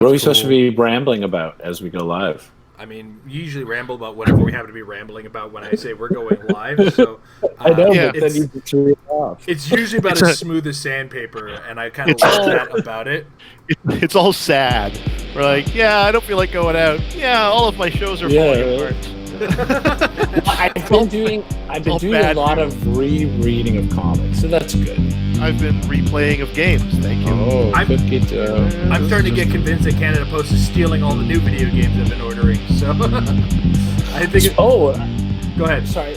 What are we supposed to be rambling about as we go live? I mean, we usually ramble about whatever we happen to be rambling about when I say we're going live. So I know, Yeah. but then you threw it off. it's usually about as smooth as sandpaper, and I kind of love that about it. It's all sad. We're like, yeah, I don't feel like going out. Yeah, all of my shows are falling apart. I've been doing a lot of rereading of comics, so that's good. I've been replaying of games. Thank you. Oh, I'm starting to get convinced that Canada Post is stealing all the new video games I've been ordering. So I think. Go ahead. Sorry.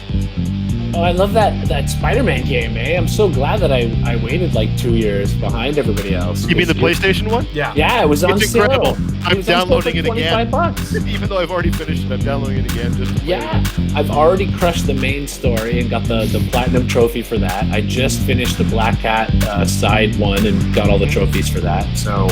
Oh, I love that Spider-Man game, eh? I'm so glad that I waited like 2 years behind everybody else. You mean the PlayStation one? Yeah. Yeah, it was on It's sale. incredible. I'm downloading it again. $25. Even though I've already finished it, I'm downloading it again. Just to play it. I've already crushed the main story and got the platinum trophy for that. I just finished the Black Cat side one and got all the trophies for that. So,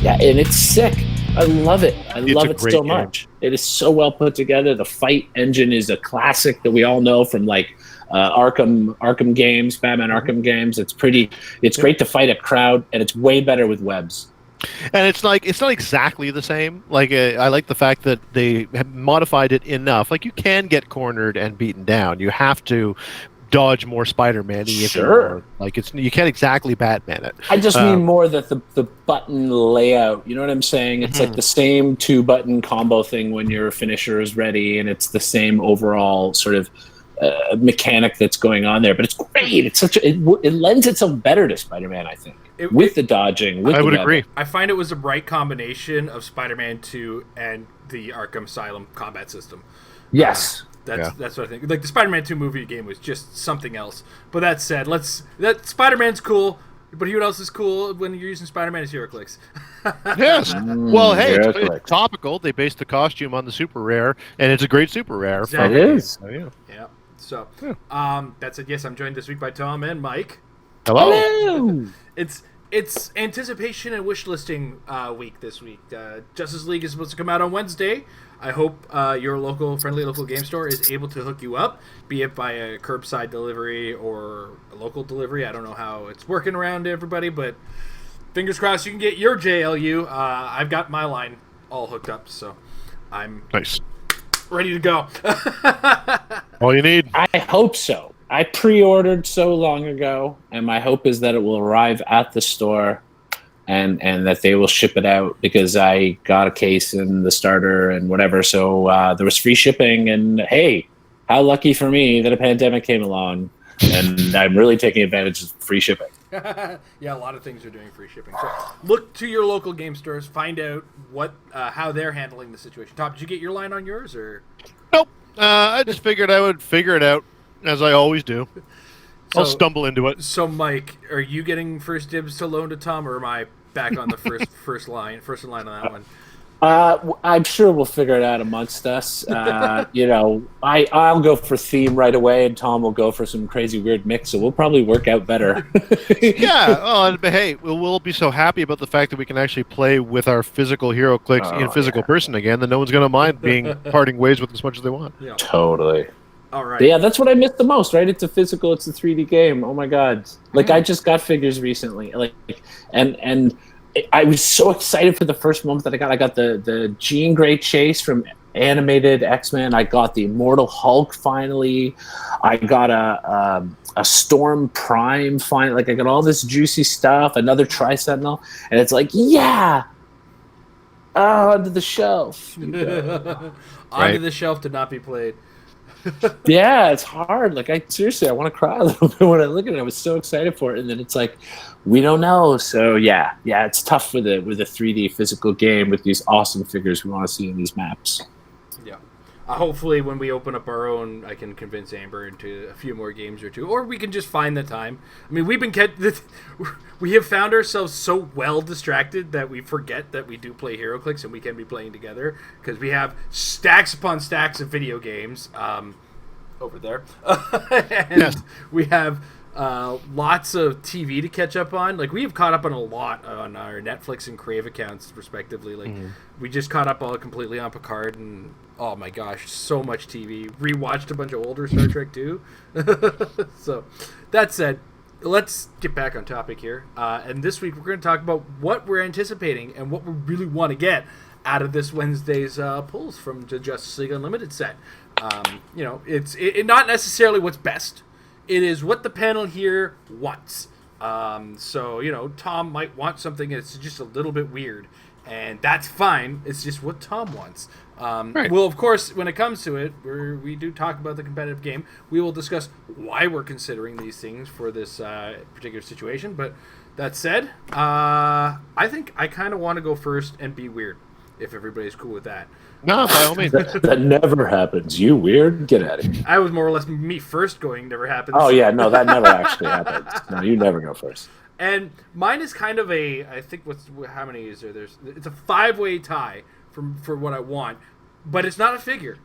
yeah, and it's sick. I love it. I love it so much. It is so well put together. The fight engine is a classic that we all know from like Arkham games, Batman Arkham games. It's great to fight a crowd, and it's way better with webs. And it's not exactly the same. Like I like the fact that they have modified it enough. Like you can get cornered and beaten down. You have to dodge more Spider-Man. Sure. Like you can't exactly Batman it. I just mean more that the button layout. You know what I'm saying? It's like the same 2-button combo thing when your finisher is ready, and it's the same overall sort of mechanic that's going on there. But it's great. It's it lends itself better to Spider-Man, I think. With the dodging. I would agree. I find it was a bright combination of Spider-Man 2 and the Arkham Asylum combat system. Yes. That's what I think. Like the Spider-Man 2 movie game was just something else. But that said, that Spider-Man's cool, but you know what else is cool when you're using Spider-Man is Heroclix. Yes. Well, hey, Heroclix. it's topical. They based the costume on the super rare, and it's a great super rare. Exactly. It is. Oh, yeah. Yeah. So, that's it. Yes, I'm joined this week by Tom and Mike. Hello. It's anticipation and wish listing week this week. Justice League is supposed to come out on Wednesday. I hope your friendly local game store is able to hook you up, be it by a curbside delivery or a local delivery. I don't know how it's working around everybody, but fingers crossed you can get your JLU. I've got my line all hooked up, so I'm Nice. ready to go. All you need. I hope so. I pre-ordered so long ago, and my hope is that it will arrive at the store and that they will ship it out, because I got a case in the starter and whatever. So there was free shipping, and hey, how lucky for me that a pandemic came along, and I'm really taking advantage of free shipping. Yeah, a lot of things are doing free shipping. So look to your local game stores, find out how they're handling the situation. Tom, did you get your line on yours, or? Nope. I just figured I would figure it out, as I always do. I'll stumble into it. So, Mike, are you getting first dibs to loan to Tom, or am I back on the first in line on that one? I'm sure we'll figure it out amongst us. I'll go for theme right away, and Tom will go for some crazy weird mix, so we'll probably work out better. Yeah. Oh, but hey, we'll be so happy about the fact that we can actually play with our physical Heroclix in physical person again that no one's going to mind parting ways with as much as they want. Yeah. Totally. All right. But yeah, that's what I missed the most, right? It's a 3D game. Oh my god! Like I just got figures recently, and I was so excited for the first moment that I got. I got the Jean Grey Chase from animated X-Men. I got the Immortal Hulk finally. I got a Storm Prime finally. Like I got all this juicy stuff. Another Tri-Sentinel, and it's like, yeah, onto the shelf. Onto the shelf to not be played. Yeah, it's hard. Like I want to cry a little bit when I look at it. I was so excited for it, and then it's like, we don't know. So yeah, it's tough with a 3D physical game with these awesome figures we want to see in these maps. Yeah. Hopefully, when we open up our own, I can convince Amber into a few more games or two, or we can just find the time. I mean, we have found ourselves so well distracted that we forget that we do play Heroclix and we can be playing together, because we have stacks upon stacks of video games over there, and Yes. we have lots of TV to catch up on. Like we have caught up on a lot on our Netflix and Crave accounts, respectively. Like we just caught up all completely on Picard, and oh my gosh, so much TV. Rewatched a bunch of older Star Trek too. So that said, let's get back on topic here. And this week we're going to talk about what we're anticipating and what we really want to get out of this Wednesday's pulls from the Justice League Unlimited set. It's not necessarily what's best. It is what the panel here wants. Tom might want something that's just a little bit weird, and that's fine. It's just what Tom wants. Right. Well, of course, when it comes to it, we do talk about the competitive game. We will discuss why we're considering these things for this particular situation. But that said, I think I kind of want to go first and be weird, if everybody's cool with that. No, by all means. That never happens. You weird? Get out of here. I was more or less me first going never happens. Oh, yeah. No, that never actually happens. No, you never go first. And mine is kind of I think how many is there? It's a 5-way tie for what I want, but it's not a figure.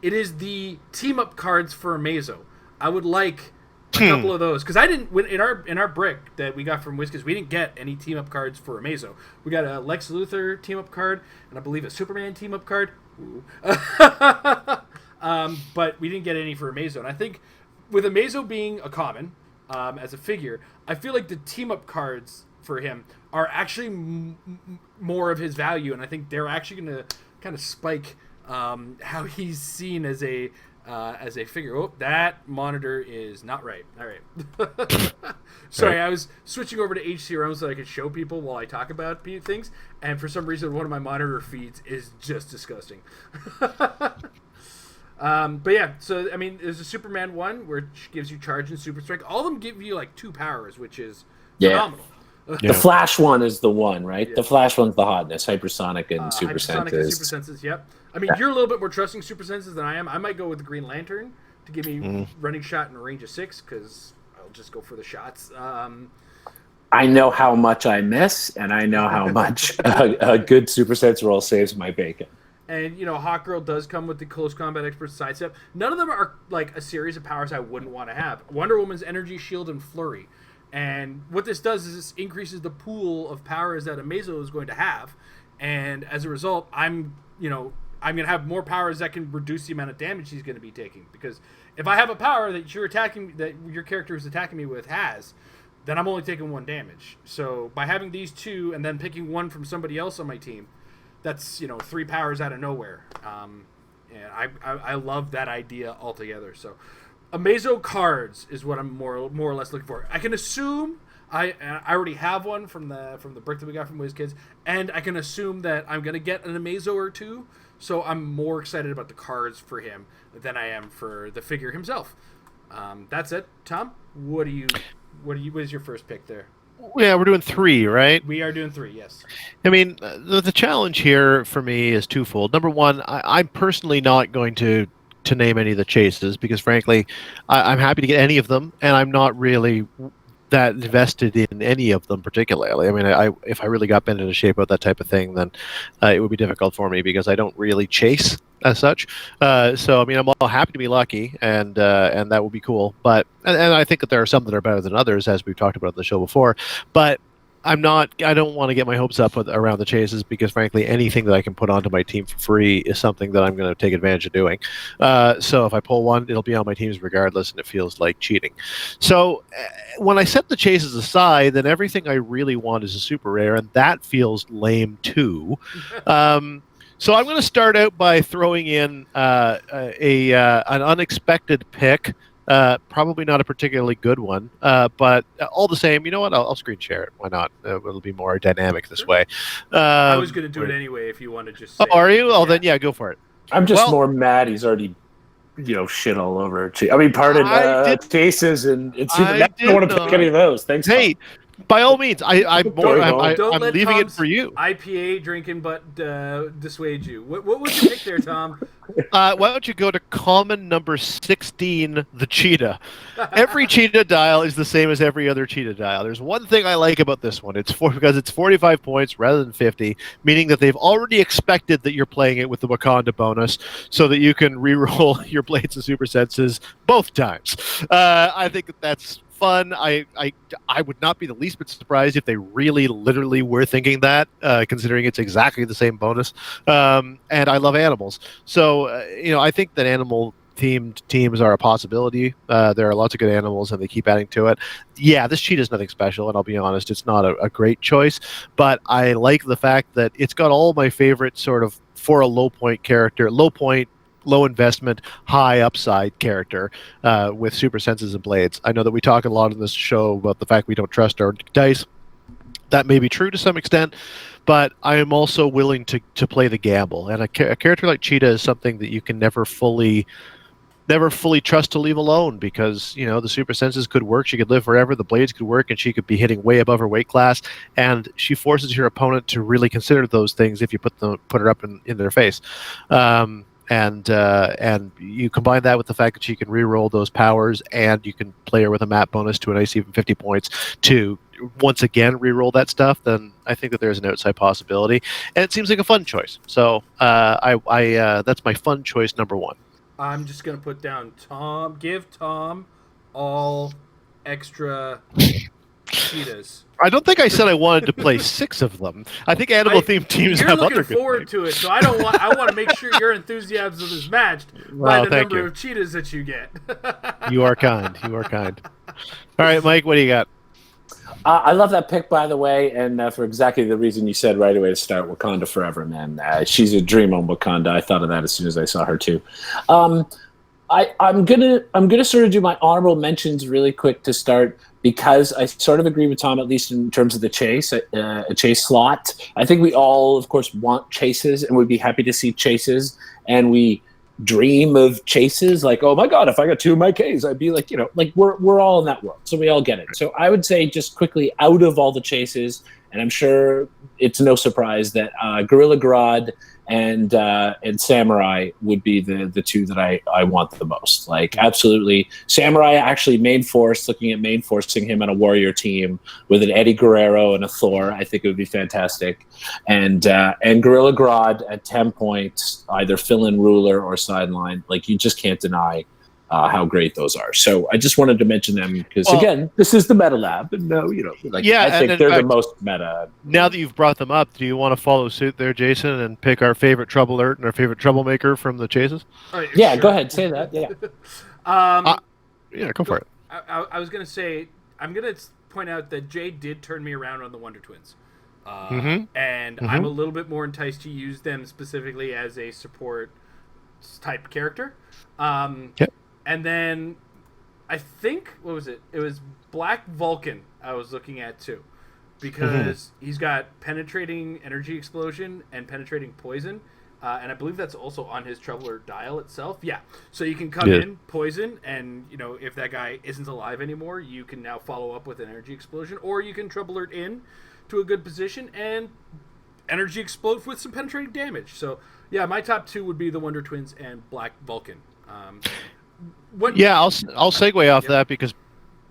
It is the team-up cards for Amazo. I would like a couple of those, because I didn't in our brick that we got from Whiskas, we didn't get any team-up cards for Amazo. We got a Lex Luthor team-up card, and I believe a Superman team-up card. Ooh. But we didn't get any for Amazo. And I think with Amazo being a common as a figure, I feel like the team-up cards for him are actually more of his value, and I think they're actually going to kind of spike how he's seen as a figure. Oh, that monitor is not right. All right. Sorry, I was switching over to HCRM so I could show people while I talk about things, and for some reason one of my monitor feeds is just disgusting. But yeah, so I mean, there's a Superman one which gives you charge and super strike. All of them give you like 2 powers, which is phenomenal. The Flash one is the one, right? Yeah. The Flash one's the hotness. Hypersonic and Super Hypersonic Senses. and Super Senses, yep. I mean, you're a little bit more trusting Super Senses than I am. I might go with the Green Lantern to give me running shot and a range of 6, because I'll just go for the shots. I know how much I miss, and I know how much a good Super Sense roll saves my bacon. And, Hawkgirl does come with the Close Combat Expert sidestep. None of them are, like, a series of powers I wouldn't want to have. Wonder Woman's Energy, Shield, and Flurry. And what this does is this increases the pool of powers that Amazo is going to have. And as a result, I'm going to have more powers that can reduce the amount of damage he's going to be taking. Because if I have a power that your character is attacking me with has, then I'm only taking 1 damage. So by having these 2 and then picking 1 from somebody else on my team, that's 3 powers out of nowhere. And I love that idea altogether. So Amazo cards is what I'm more or less looking for. I can assume I already have one from the brick that we got from WizKids, and I can assume that I'm gonna get an Amazo or 2. So I'm more excited about the cards for him than I am for the figure himself. That's it, Tom. What is your first pick there? Yeah, we're doing 3, right? We are doing 3, yes. I mean, the challenge here for me is twofold. Number one, I'm personally not going to name any of the chases because, frankly, I'm happy to get any of them, and I'm not really that invested in any of them particularly. I mean, if I really got bent into shape about that type of thing, then it would be difficult for me because I don't really chase as such. So, I mean, I'm all happy to be lucky, and that would be cool. But and I think that there are some that are better than others, as we've talked about on the show before. But I don't want to get my hopes up around the chases because, frankly, anything that I can put onto my team for free is something that I'm going to take advantage of doing. So if I pull one, it'll be on my teams regardless, and it feels like cheating. So when I set the chases aside, then everything I really want is a super rare, and that feels lame too. So I'm going to start out by throwing in an unexpected pick. Probably not a particularly good one, but all the same, you know what? I'll screen share it. Why not? It'll be more dynamic this way. I was going to do it anyway if you want to just say are you? it. Oh, then yeah, go for it. I'm just more mad he's already, shit all over. I mean, pardon, chases and Superman. I don't want to pick any of those. Thanks. Hey, by all means, I'm Don't let leaving Tom's it for you. IPA drinking but dissuade you. What was your pick there, Tom? Why don't you go to common number 16, the cheetah? Every cheetah dial is the same as every other cheetah dial. There's one thing I like about this one. Because it's 45 points rather than 50, meaning that they've already expected that you're playing it with the Wakanda bonus so that you can reroll your Blades and Super Senses both times. I think that's fun. I would not be the least bit surprised if they really literally were thinking that, considering it's exactly the same bonus. And I love animals. So, I think that animal themed teams are a possibility. There are lots of good animals, and they keep adding to it. Yeah, this cheetah is nothing special, and I'll be honest, it's not a great choice. But I like the fact that it's got all my favorite sort of for a low point character, low investment, high upside character with super senses and blades. I know that we talk a lot in this show about the fact we don't trust our dice. That may be true to some extent, but I am also willing to play the gamble. And a character like Cheetah is something that you can never fully trust to leave alone, because the super senses could work. She could live forever. The blades could work, and she could be hitting way above her weight class. And she forces your opponent to really consider those things if you put her up in their face. And you combine that with the fact that she can re-roll those powers, and you can play her with a map bonus to a nice even 50 points to once again re-roll that stuff. Then I think that there's an outside possibility, and it seems like a fun choice. So that's my fun choice number one. I'm just gonna put down Tom. Give Tom all extra cheetahs. I don't think I said I wanted to play 6 of them. I think animal-themed teams have other good. You're looking forward to it, so I want to make sure your enthusiasm is matched by the number of cheetahs that you get. You are kind. You are kind. All right, Mike, what do you got? I love that pick, by the way, and for exactly the reason you said right away to start. Wakanda forever, man. She's a dream on Wakanda. I thought of that as soon as I saw her too. I'm gonna sort of do my honorable mentions really quick to start, because I sort of agree with Tom, at least in terms of the chase, a chase slot. I think we all, of course, want chases and would be happy to see chases, and we dream of chases. Like, oh my God, if I got 2 of my Ks, I'd be like, like we're all in that world, so we all get it. So I would say, just quickly, out of all the chases, and I'm sure it's no surprise that Gorilla Grodd and Samurai would be the 2 that I want the most. Like, absolutely. Samurai actually main force, looking at main forcing him on a warrior team with an Eddie Guerrero and a Thor, I think it would be fantastic. And Gorilla Grodd at 10 points, either fill-in ruler or sideline. Like, you just can't deny how great those are. So I just wanted to mention them because, again, this is the Meta Lab, and I think they're the most meta. Now that you've brought them up, do you want to follow suit there, Jason, and pick our favorite trouble alert and our favorite troublemaker from the chases? Yeah, sure. Go ahead, say that. Yeah. Yeah, go for it. I was going to say, I'm going to point out that Jay did turn me around on the Wonder Twins. And I'm a little bit more enticed to use them specifically as a support type character. Yep. And then I think, what was it? It was Black Vulcan I was looking at too, because he's got penetrating energy explosion and penetrating poison, and I believe that's also on his Troubler dial itself. Yeah, so you can come in, poison, and if that guy isn't alive anymore, you can now follow up with an energy explosion, or you can Trouble Alert in to a good position and energy explode with some penetrating damage. So yeah, my top 2 would be the Wonder Twins and Black Vulcan. I'll segue off that because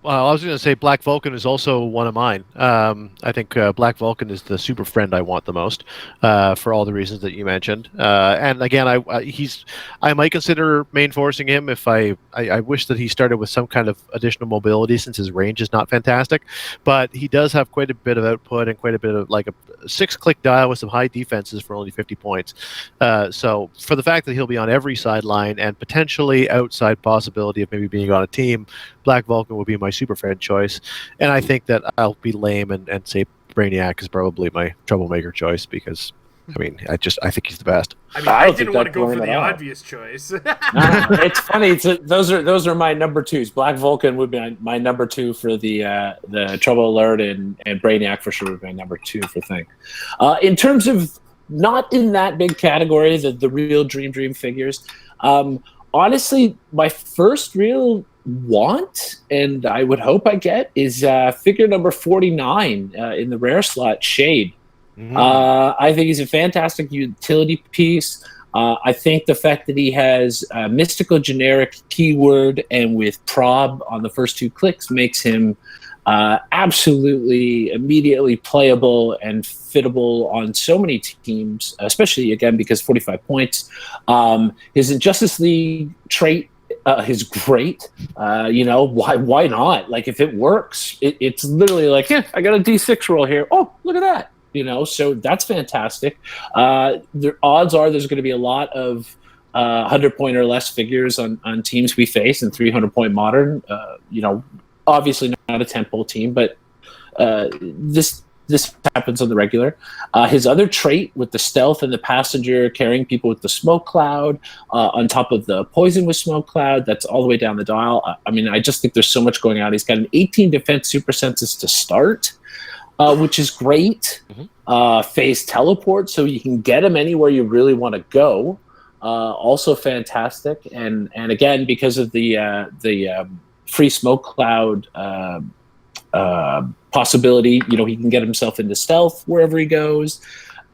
I was going to say Black Vulcan is also one of mine. I think Black Vulcan is the super friend I want the most for all the reasons that you mentioned. And again, I might consider main forcing him if I wish that he started with some kind of additional mobility, since his range is not fantastic. But he does have quite a bit of output and quite a bit of like a 6-click dial with some high defenses for only 50 points. So for the fact that he'll be on every sideline and potentially outside possibility of maybe being on a team, Black Vulcan would be my super friend choice. And I think that I'll be lame and say Brainiac is probably my troublemaker choice, because I think he's the best. I didn't want to go for the obvious choice. No, it's funny. Those are my number 2s. Black Vulcan would be my number 2 for the Trouble Alert, and Brainiac for sure would be my number 2 for thing. In terms of not in that big category, the real dream figures. Honestly, my first real want, and I would hope I get, is figure number 49 in the rare slot, Shade. I think he's a fantastic utility piece. I think the fact that he has a mystical generic keyword and with prob on the first 2 clicks makes him absolutely immediately playable and fittable on so many teams, especially, again, because 45 points. His Injustice League trait is great. Why not? Like, if it works, it's literally like, yeah, I got a D6 roll here. Oh, look at that. So that's fantastic. The odds are there's going to be a lot of 100-point or less figures on teams we face in 300-point modern. Obviously not a tentpole team, but this happens on the regular. His other trait with the stealth and the passenger carrying people with the smoke cloud, on top of the poison with smoke cloud, that's all the way down the dial. I just think there's so much going on. He's got an 18 defense super senses to start, which is great. Phase teleport, so you can get him anywhere you really want to go. Also fantastic. And again, because of the free smoke cloud possibility, he can get himself into stealth wherever he goes.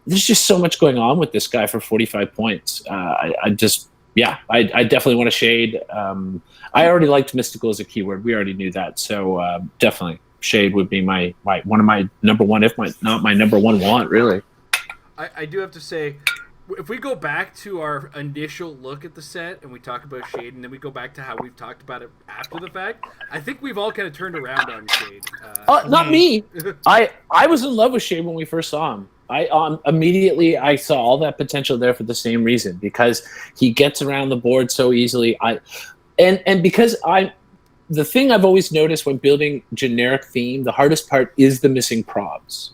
There's just so much going on with this guy for 45 points. I definitely want to shade. I already liked mystical as a keyword. We already knew that. So definitely shade would be my one of my number one, if not my number one want, really. I do have to say, if we go back to our initial look at the set and we talk about Shade, and then we go back to how we've talked about it after the fact, I think we've all kind of turned around on Shade. Not me. I was in love with Shade when we first saw him. Immediately I saw all that potential there for the same reason, because he gets around the board so easily. Because the thing I've always noticed when building generic theme, the hardest part is the missing probs.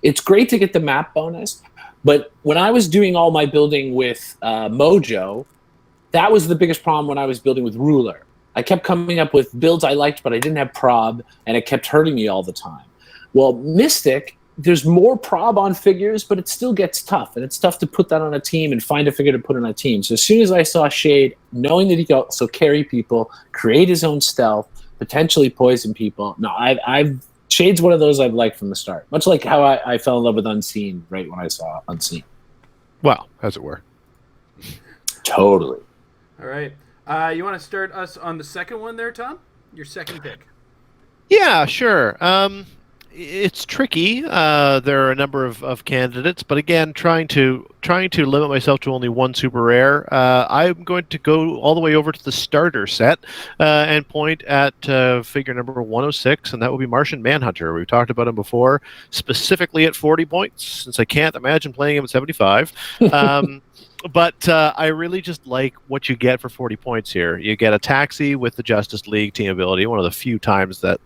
It's great to get the map bonus, but when I was doing all my building with Mojo, that was the biggest problem when I was building with Ruler. I kept coming up with builds I liked, but I didn't have prob, and it kept hurting me all the time. Well, Mystic, there's more prob on figures, but it still gets tough, and it's tough to put that on a team and find a figure to put on a team. So as soon as I saw Shade, knowing that he could also carry people, create his own stealth, potentially poison people, Shade's one of those I've liked from the start. Much like how I fell in love with Unseen right when I saw Unseen. Well, as it were. Totally. All right. You want to start us on the second one there, Tom? Your second pick. Yeah, sure. It's tricky. There are a number of candidates, but again, trying to limit myself to only one super rare. I'm going to go all the way over to the starter set and point at figure number 106, and that will be Martian Manhunter. We've talked about him before, specifically at 40 points, since I can't imagine playing him at 75. But I really just like what you get for 40 points here. You get a taxi with the Justice League team ability, one of the few times that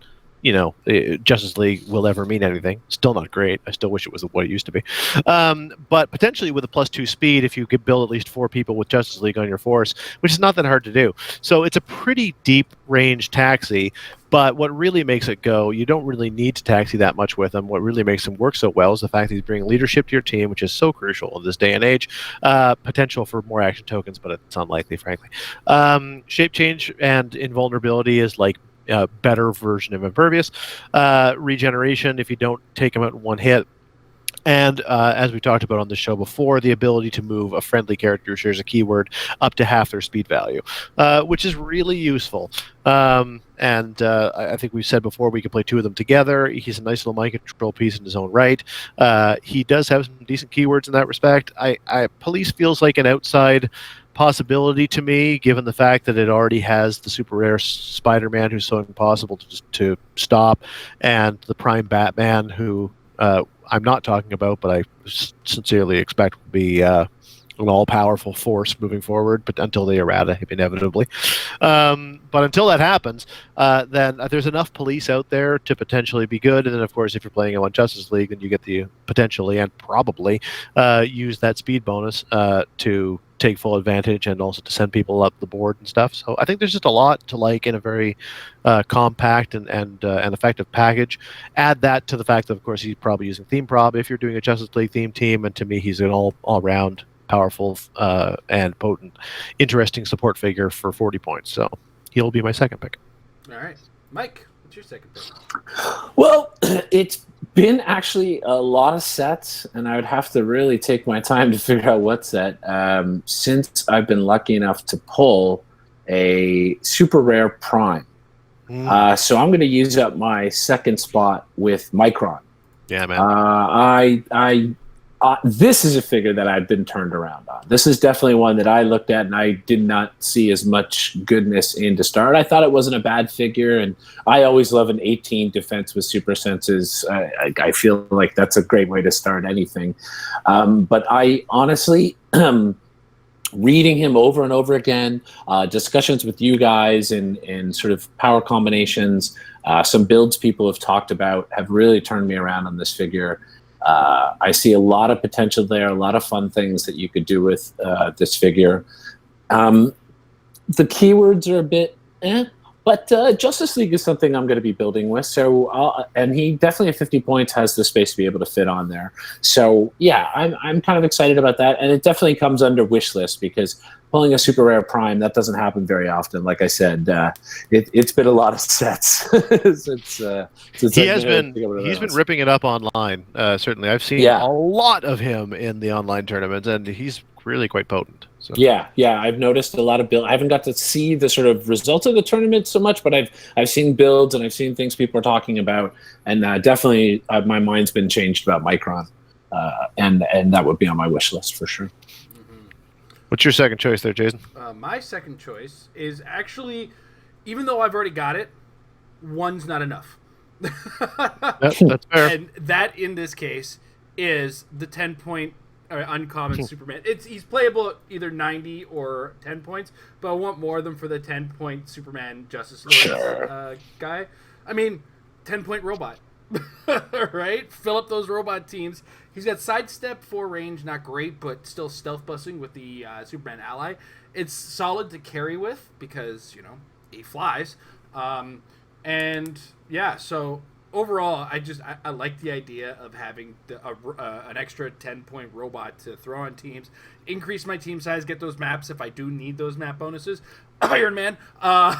Justice League will ever mean anything. Still not great. I still wish it was what it used to be. But potentially with a +2 speed, if you could build at least 4 people with Justice League on your force, which is not that hard to do. So it's a pretty deep range taxi, but what really makes it go, you don't really need to taxi that much with him. What really makes him work so well is the fact that he's bringing leadership to your team, which is so crucial in this day and age. Potential for more action tokens, but it's unlikely, frankly. Shape change and invulnerability is like a better version of Impervious. Regeneration if you don't take him out in one hit. And as we talked about on the show before, the ability to move a friendly character who shares a keyword up to half their speed value, which is really useful. I think we've said before we can play 2 of them together. He's a nice little mind control piece in his own right. He does have some decent keywords in that respect. Police feels like an outside possibility to me, given the fact that it already has the super rare Spider-Man who's so impossible to stop, and the Prime Batman who I'm not talking about, but I sincerely expect will be an all-powerful force moving forward, but until they errata him inevitably. But until that happens, then there's enough police out there to potentially be good. And then, of course, if you're playing him on Justice League, then you get the potentially and probably use that speed bonus to take full advantage and also to send people up the board and stuff. So I think there's just a lot to like in a very compact and effective package. Add that to the fact that, of course, he's probably using theme prob if you're doing a Justice League theme team, and to me, he's an all-round powerful and potent, interesting support figure for 40 points. So he'll be my second pick. All right. Mike, what's your second pick? Well, it's been actually a lot of sets, and I would have to really take my time to figure out what set, since I've been lucky enough to pull a super rare Prime. So I'm going to use up my second spot with Micron. Yeah, man. This is a figure that I've been turned around on. This is definitely one that I looked at and I did not see as much goodness in to start. I thought it wasn't a bad figure, and I always love an 18 defense with super senses. I feel like that's a great way to start anything. But I honestly, reading him over and over again, discussions with you guys and sort of power combinations, some builds people have talked about have really turned me around on this figure. I see a lot of potential there, a lot of fun things that you could do with this figure. The keywords are a bit but Justice League is something I'm going to be building with. So, and he definitely at 50 points has the space to be able to fit on there. So, yeah, I'm kind of excited about that, and it definitely comes under wish list because pulling a super rare prime that doesn't happen very often. Like I said, it's been a lot of sets. Since he's been ripping it up online. Certainly, I've seen a lot of him in the online tournaments, and he's really quite potent. So. Yeah, I've noticed a lot of build. I haven't got to see the sort of results of the tournament so much, but I've seen builds and I've seen things people are talking about, and definitely my mind's been changed about Micron, and that would be on my wish list for sure. Mm-hmm. What's your second choice there, Jason? My second choice is actually, even though I've already got it, one's not enough. That's fair. And that in this case is the 10-point. Uncommon Superman. He's playable at either 90 or 10 points, but I want more of them for the 10-point Superman Justice League guy. I mean, 10-point robot, right? Fill up those robot teams. He's got sidestep, 4 range, not great, but still stealth busting with the Superman ally. It's solid to carry with because he flies, and yeah, so. Overall, I like the idea of having an extra 10-point robot to throw on teams, increase my team size, get those maps if I do need those map bonuses. Iron Man. I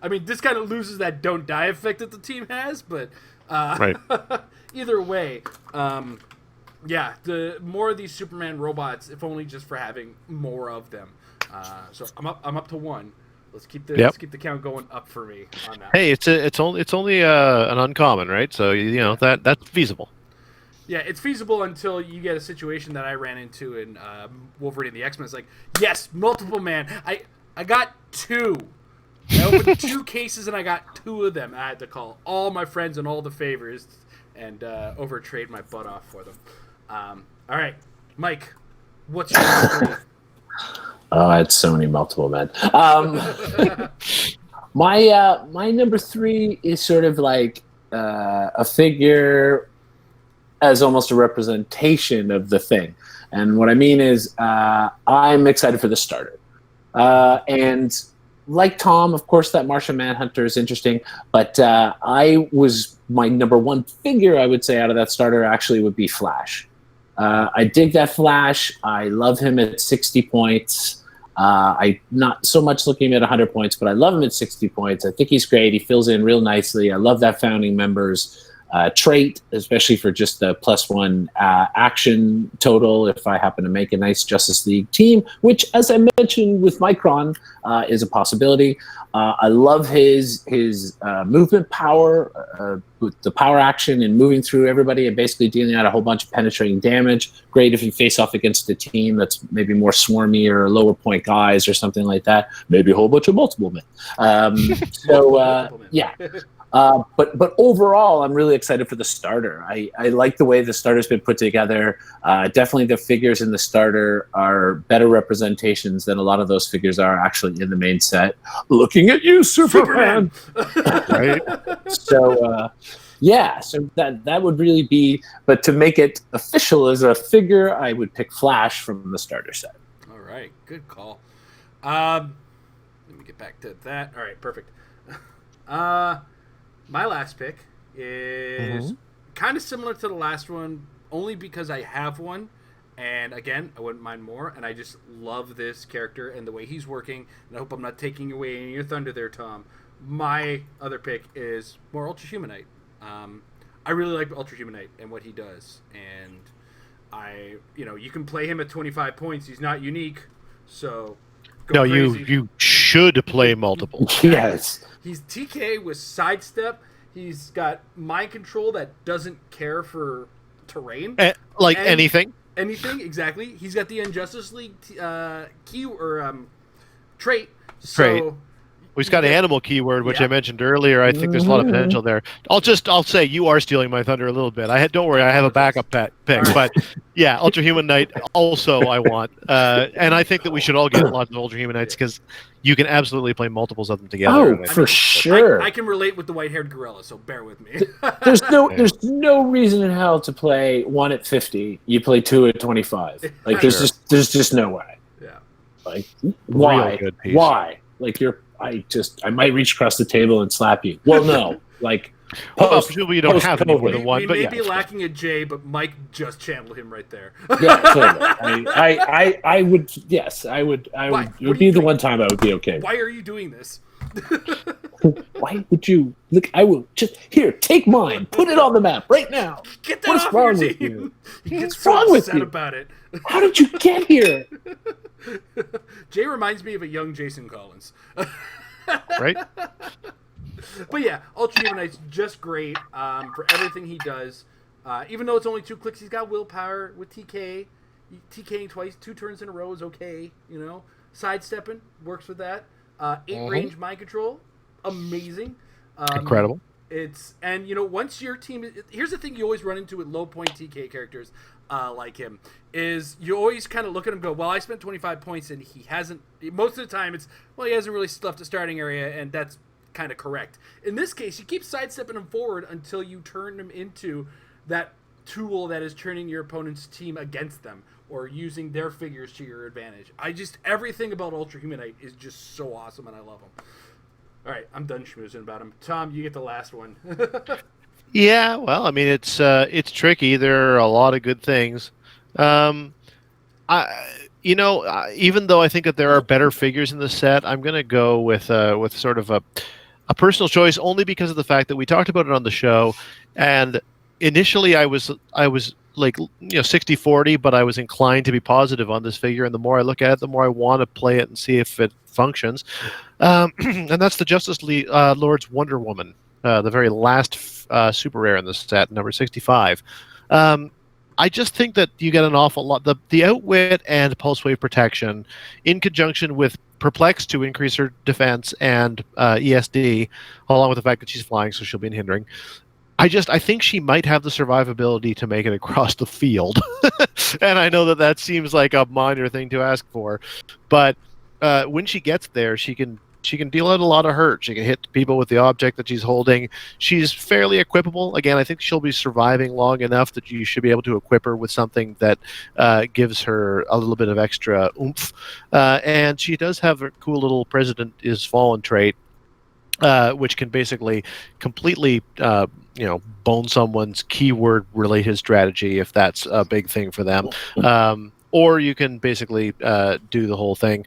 mean, this kind of loses that don't die effect that the team has, but right. Either way, the more of these Superman robots, if only just for having more of them. So I'm up to 1. Let's keep the count going up for me on that. Hey, it's only an uncommon, right? So that's feasible. Yeah, it's feasible until you get a situation that I ran into in Wolverine and the X-Men. It's like, yes, multiple man. I got 2. I opened 2 cases and I got 2 of them. I had to call all my friends and all the favors and overtrade my butt off for them. All right, Mike, what's your number 3? Oh, it's so many multiple men. My number 3 is sort of like a figure as almost a representation of the thing. And what I mean is I'm excited for the starter. And like Tom, of course, that Martian Manhunter is interesting. But my number 1 figure, I would say, out of that starter actually would be Flash. I dig that Flash. I love him at 60 points. I not so much looking at 100 points, but I love him at 60 points. I think he's great. He fills in real nicely. I love that founding members trait, especially for just the +1 action total if I happen to make a nice Justice League team, which, as I mentioned with Micron, is a possibility. I love his movement power, with the power action and moving through everybody and basically dealing out a whole bunch of penetrating damage. Great if you face off against a team that's maybe more swarmy or lower point guys or something like that. Maybe a whole bunch of multiple men. Yeah. But overall, I'm really excited for the starter. I like the way the starter's been put together. Definitely the figures in the starter are better representations than a lot of those figures are actually in the main set. Looking at you, Superman! Right? So, so that would really be... But to make it official as a figure, I would pick Flash from the starter set. All right, good call. Let me get back to that. All right, perfect. My last pick is kind of similar to the last one, only because I have one, and again, I wouldn't mind more, and I just love this character and the way he's working, and I hope I'm not taking away any of your thunder there, Tom. My other pick is more Ultra Humanite. I really like Ultra Humanite and what he does, and you can play him at 25 points. He's not unique, so go crazy. You should play multiple. Yes. He's TK with sidestep. He's got mind control that doesn't care for terrain. Anything. Anything, exactly. He's got the Injustice League trait. So We've got animal keyword, which Yeah. I mentioned earlier. I think there's a lot of potential there. I'll say you are stealing my thunder a little bit. Don't worry, I have a backup pick, but yeah, Ultra Human Knight also I want, and I think that we should all get lots of Ultra Human Knights because you can absolutely play multiples of them together. Oh, and I for think sure. I can relate with the white-haired gorilla, so bear with me. There's no reason in hell to play 1 at 50. You play 2 at 25. Like there's just no way. Yeah. Like why? Real good piece. Why? Like I might reach across the table and slap you. Well, no. Like presumably you don't have any more than one. We but may yeah, be lacking a J, but Mike just channeled him right there. Yeah, totally. I would. Yes, I would. Why? It would be the one time I would be okay. Why are you doing this? Why would you? Look, I will just here. Take mine. Put it on the map right now. Get that What's off wrong your with team. you? He gets What's so wrong with upset you? about it. How did you get here? Jay reminds me of a young Jason Collins. right. But yeah, Ultra Human Knight's just great for everything he does. Even though it's only 2 clicks, he's got willpower with TK. TKing twice, 2 turns in a row is okay. You know, sidestepping works with that. 8 range mind control, amazing, Incredible. And once your team, here's the thing you always run into with low point TK characters like him is you always kind of look at him and go, well, I spent 25 points and he hasn't. Most of the time it's he hasn't really left the starting area, and that's kind of correct. In this case, you keep sidestepping him forward until you turn him into that tool that is turning your opponent's team against them or using their figures to your advantage. Everything about Ultra Human Knight is just so awesome, and I love him. All right, I'm done schmoozing about him. Tom, you get the last one. Yeah, well, I mean, it's tricky. There are a lot of good things. Even though I think that there are better figures in the set, I'm going to go with sort of a personal choice, only because of the fact that we talked about it on the show, and initially I was like 60-40, but I was inclined to be positive on this figure, and the more I look at it, the more I want to play it and see if it functions. And that's the Justice Lord's Wonder Woman, the very last super rare in the set, number 65. I just think that you get an awful lot. The Outwit and Pulse Wave Protection, in conjunction with Perplex to increase her defense and ESD, along with the fact that she's flying, so she'll be hindering. I think she might have the survivability to make it across the field. And I know that seems like a minor thing to ask for, but when she gets there, she can deal out a lot of hurt. She can hit people with the object that she's holding. She's fairly equipable. Again, I think she'll be surviving long enough that you should be able to equip her with something that gives her a little bit of extra oomph. And she does have a cool little President is Fallen trait, which can basically completely bone someone's keyword related strategy if that's a big thing for them. Or you can basically do the whole thing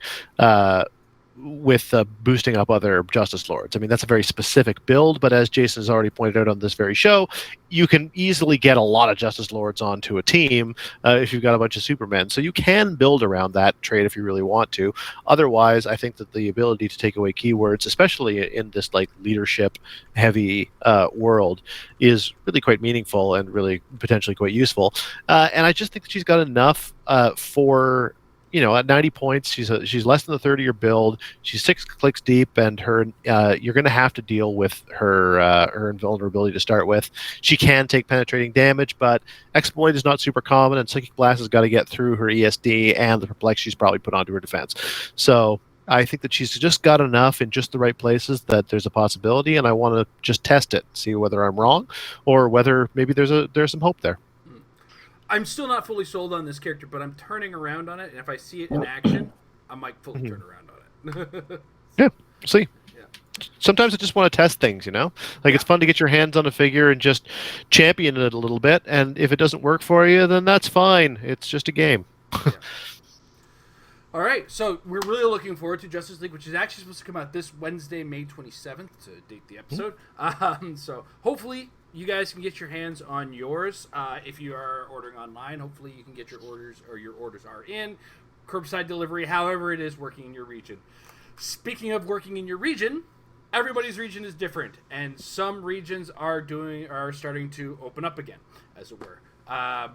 with boosting up other Justice Lords. I mean, that's a very specific build, but as Jason has already pointed out on this very show, you can easily get a lot of Justice Lords onto a team if you've got a bunch of Supermen. So you can build around that trait if you really want to. Otherwise, I think that the ability to take away keywords, especially in this like leadership heavy world, is really quite meaningful and really potentially quite useful. And I just think that she's got enough for at 90 points, she's less than the 30-year build. She's 6 clicks deep, and her you're going to have to deal with her invulnerability to start with. She can take penetrating damage, but Exploit is not super common, and Psychic Blast has got to get through her ESD and the Perplex she's probably put onto her defense. So I think that she's just got enough in just the right places that there's a possibility, and I want to just test it, see whether I'm wrong or whether maybe there's some hope there. I'm still not fully sold on this character, but I'm turning around on it, and if I see it in action, I might fully turn around on it. Yeah, see. Yeah. Sometimes I just want to test things, it's fun to get your hands on a figure and just champion it a little bit, and if it doesn't work for you, then that's fine. It's just a game. Yeah. All right, so we're really looking forward to Justice League, which is actually supposed to come out this Wednesday, May 27th, to date the episode. So hopefully you guys can get your hands on yours. If you are ordering online, hopefully you can get your orders, or your orders are in. Curbside delivery, however it is working in your region. Speaking of working in your region, everybody's region is different, and some regions are starting to open up again, as it were.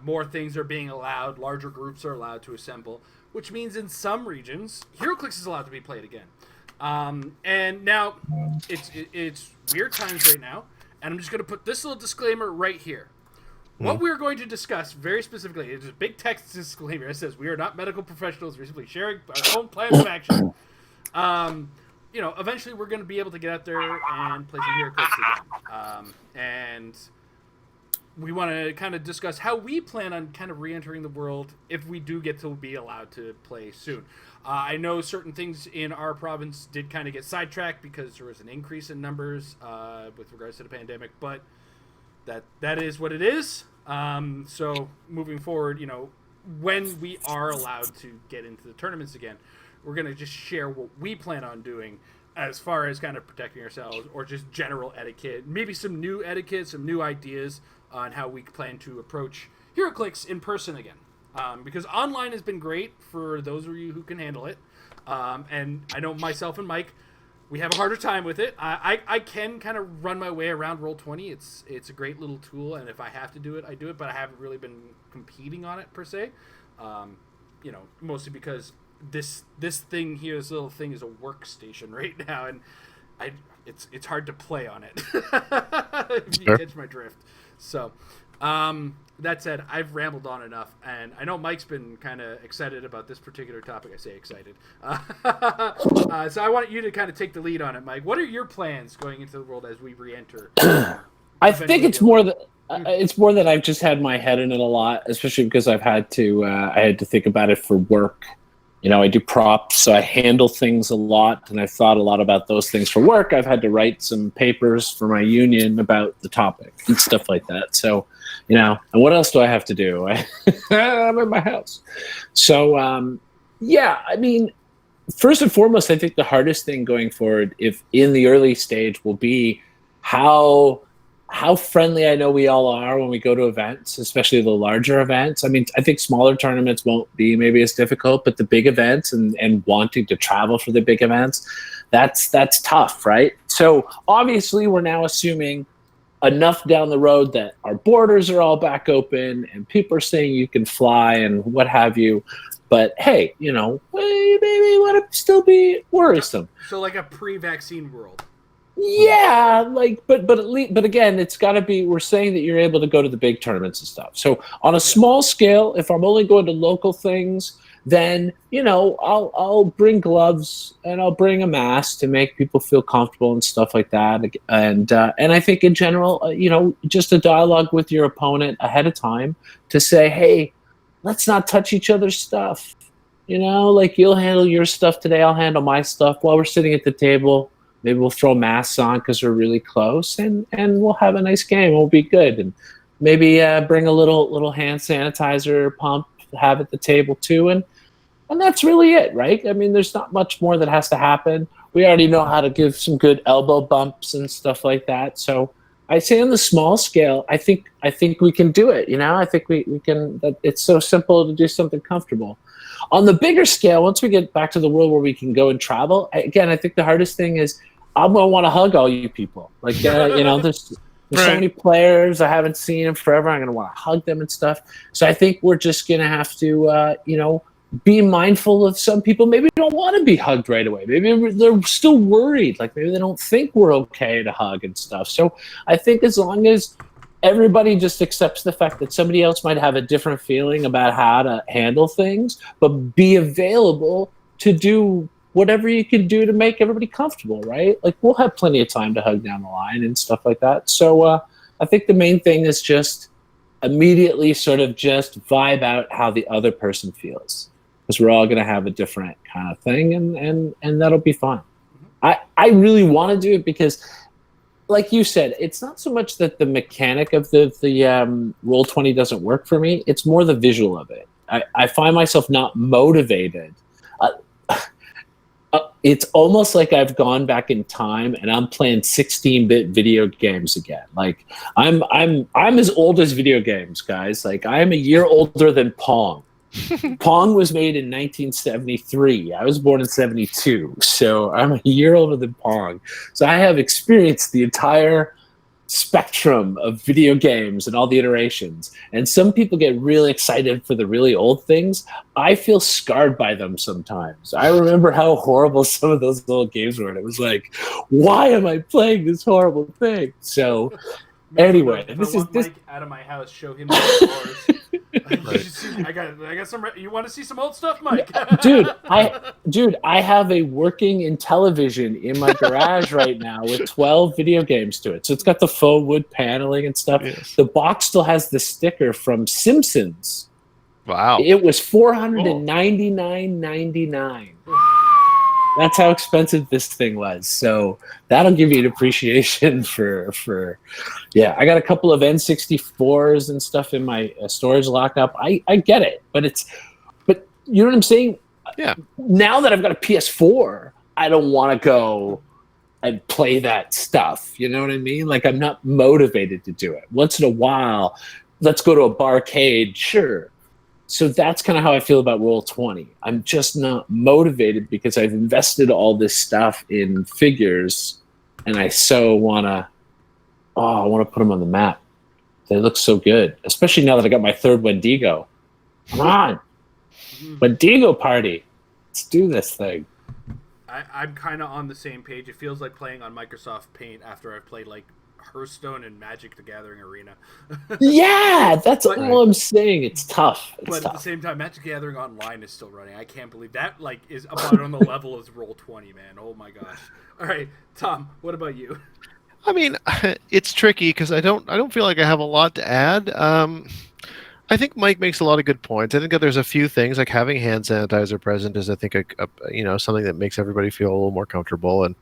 More things are being allowed, larger groups are allowed to assemble, which means in some regions, Heroclix is allowed to be played again. And now it's weird times right now, and I'm just going to put this little disclaimer right here. What we're going to discuss very specifically is a big text disclaimer. It says we are not medical professionals. We're simply sharing our own plans of action. Eventually we're going to be able to get out there and play some Heroclix again. And we want to kind of discuss how we plan on kind of re-entering the world if we do get to be allowed to play soon. I know certain things in our province did kind of get sidetracked because there was an increase in numbers with regards to the pandemic, but that is what it is. So moving forward, when we are allowed to get into the tournaments again, we're going to just share what we plan on doing as far as kind of protecting ourselves or just general etiquette, maybe some new etiquette, some new ideas on how we plan to approach Heroclix in person again. Because online has been great for those of you who can handle it. And I know myself and Mike, we have a harder time with it. I can kind of run my way around Roll20. It's a great little tool, and if I have to do it, I do it, but I haven't really been competing on it per se. Mostly because this thing here, this little thing is a workstation right now, and it's hard to play on it. If you catch my drift. So, that said, I've rambled on enough, and I know Mike's been kind of excited about this particular topic. I say excited. So I want you to kind of take the lead on it, Mike. What are your plans going into the world as we re-enter? I think it's more that I've just had my head in it a lot, especially because I had to think about it for work. I do props, so I handle things a lot, and I've thought a lot about those things for work. I've had to write some papers for my union about the topic and stuff like that. So, and what else do I have to do? I'm in my house. So, first and foremost, I think the hardest thing going forward, if in the early stage, will be how friendly I know we all are when we go to events, especially the larger events. I mean, I think smaller tournaments won't be maybe as difficult, but the big events and wanting to travel for the big events, that's tough, right? So obviously we're now assuming enough down the road that our borders are all back open and people are saying you can fly and what have you. But hey, maybe want to still be worrisome. So like a pre-vaccine world. Yeah, but again, it's got to be. We're saying that you're able to go to the big tournaments and stuff. So on a small scale, if I'm only going to local things, then I'll bring gloves and I'll bring a mask to make people feel comfortable and stuff like that. And I think in general, just a dialogue with your opponent ahead of time to say, hey, let's not touch each other's stuff. You'll handle your stuff today, I'll handle my stuff while we're sitting at the table. Maybe we'll throw masks on because we're really close, and we'll have a nice game. We'll be good, and maybe bring a little hand sanitizer pump to have at the table too, and that's really it, right? I mean, there's not much more that has to happen. We already know how to give some good elbow bumps and stuff like that. So I say on the small scale, I think we can do it. I think we can. It's so simple to do something comfortable. On the bigger scale, once we get back to the world where we can go and travel, again, I think the hardest thing is I'm going to want to hug all you people. There's so many players I haven't seen in forever. I'm going to want to hug them and stuff. So I think we're just going to have to, be mindful of some people maybe don't want to be hugged right away. Maybe they're still worried. Maybe they don't think we're okay to hug and stuff. So I think as long as everybody just accepts the fact that somebody else might have a different feeling about how to handle things, but be available to do whatever you can do to make everybody comfortable, right? We'll have plenty of time to hug down the line and stuff like that. So I think the main thing is just immediately sort of just vibe out how the other person feels, because we're all going to have a different kind of thing, and that'll be fun. I really want to do it because, like you said, it's not so much that the mechanic of the Roll20 doesn't work for me. It's more the visual of it. I find myself not motivated. It's almost like I've gone back in time and I'm playing 16-bit video games again. I'm as old as video games, guys. I'm a year older than Pong. Pong was made in 1973. I was born in 72, so I'm a year older than Pong. So I have experienced the entire spectrum of video games and all the iterations. And some people get really excited for the really old things. I feel scarred by them sometimes. I remember how horrible some of those old games were. And it was like, why am I playing this horrible thing? So anyway, this is Mike out of my house. Show him the I got some. You want to see some old stuff, Mike? Dude, I have a working Intellivision in my garage right now with 12 video games to it. So it's got the faux wood paneling and stuff. Yes. The box still has the sticker from Simpsons. Wow. It was $499.99. That's how expensive this thing was. So that'll give you an appreciation for yeah. I got a couple of N64s and stuff in my storage lockup. I get it, but you know what I'm saying? Yeah. Now that I've got a PS4, I don't want to go and play that stuff. You know what I mean? Like, I'm not motivated to do it. Once in a while, let's go to a barcade, sure. So that's kind of how I feel about Roll20. I'm just not motivated because I've invested all this stuff in figures, and I so want to put them on the map. They look so good, especially now that I got my third Wendigo. Come on. Wendigo party. Let's do this thing. I'm kind of on the same page. It feels like playing on Microsoft Paint after I've played like Hearthstone and Magic the Gathering Arena. Yeah, that's all I'm saying. It's tough. But at the same time, Magic the Gathering Online is still running. I can't believe that is about on the level as Roll20, man. Oh my gosh. All right, Tom, what about you? I mean, it's tricky because I don't feel like I have a lot to add. I think Mike makes a lot of good points. I think that there's a few things like having hand sanitizer present is, I think, something that makes everybody feel a little more comfortable. And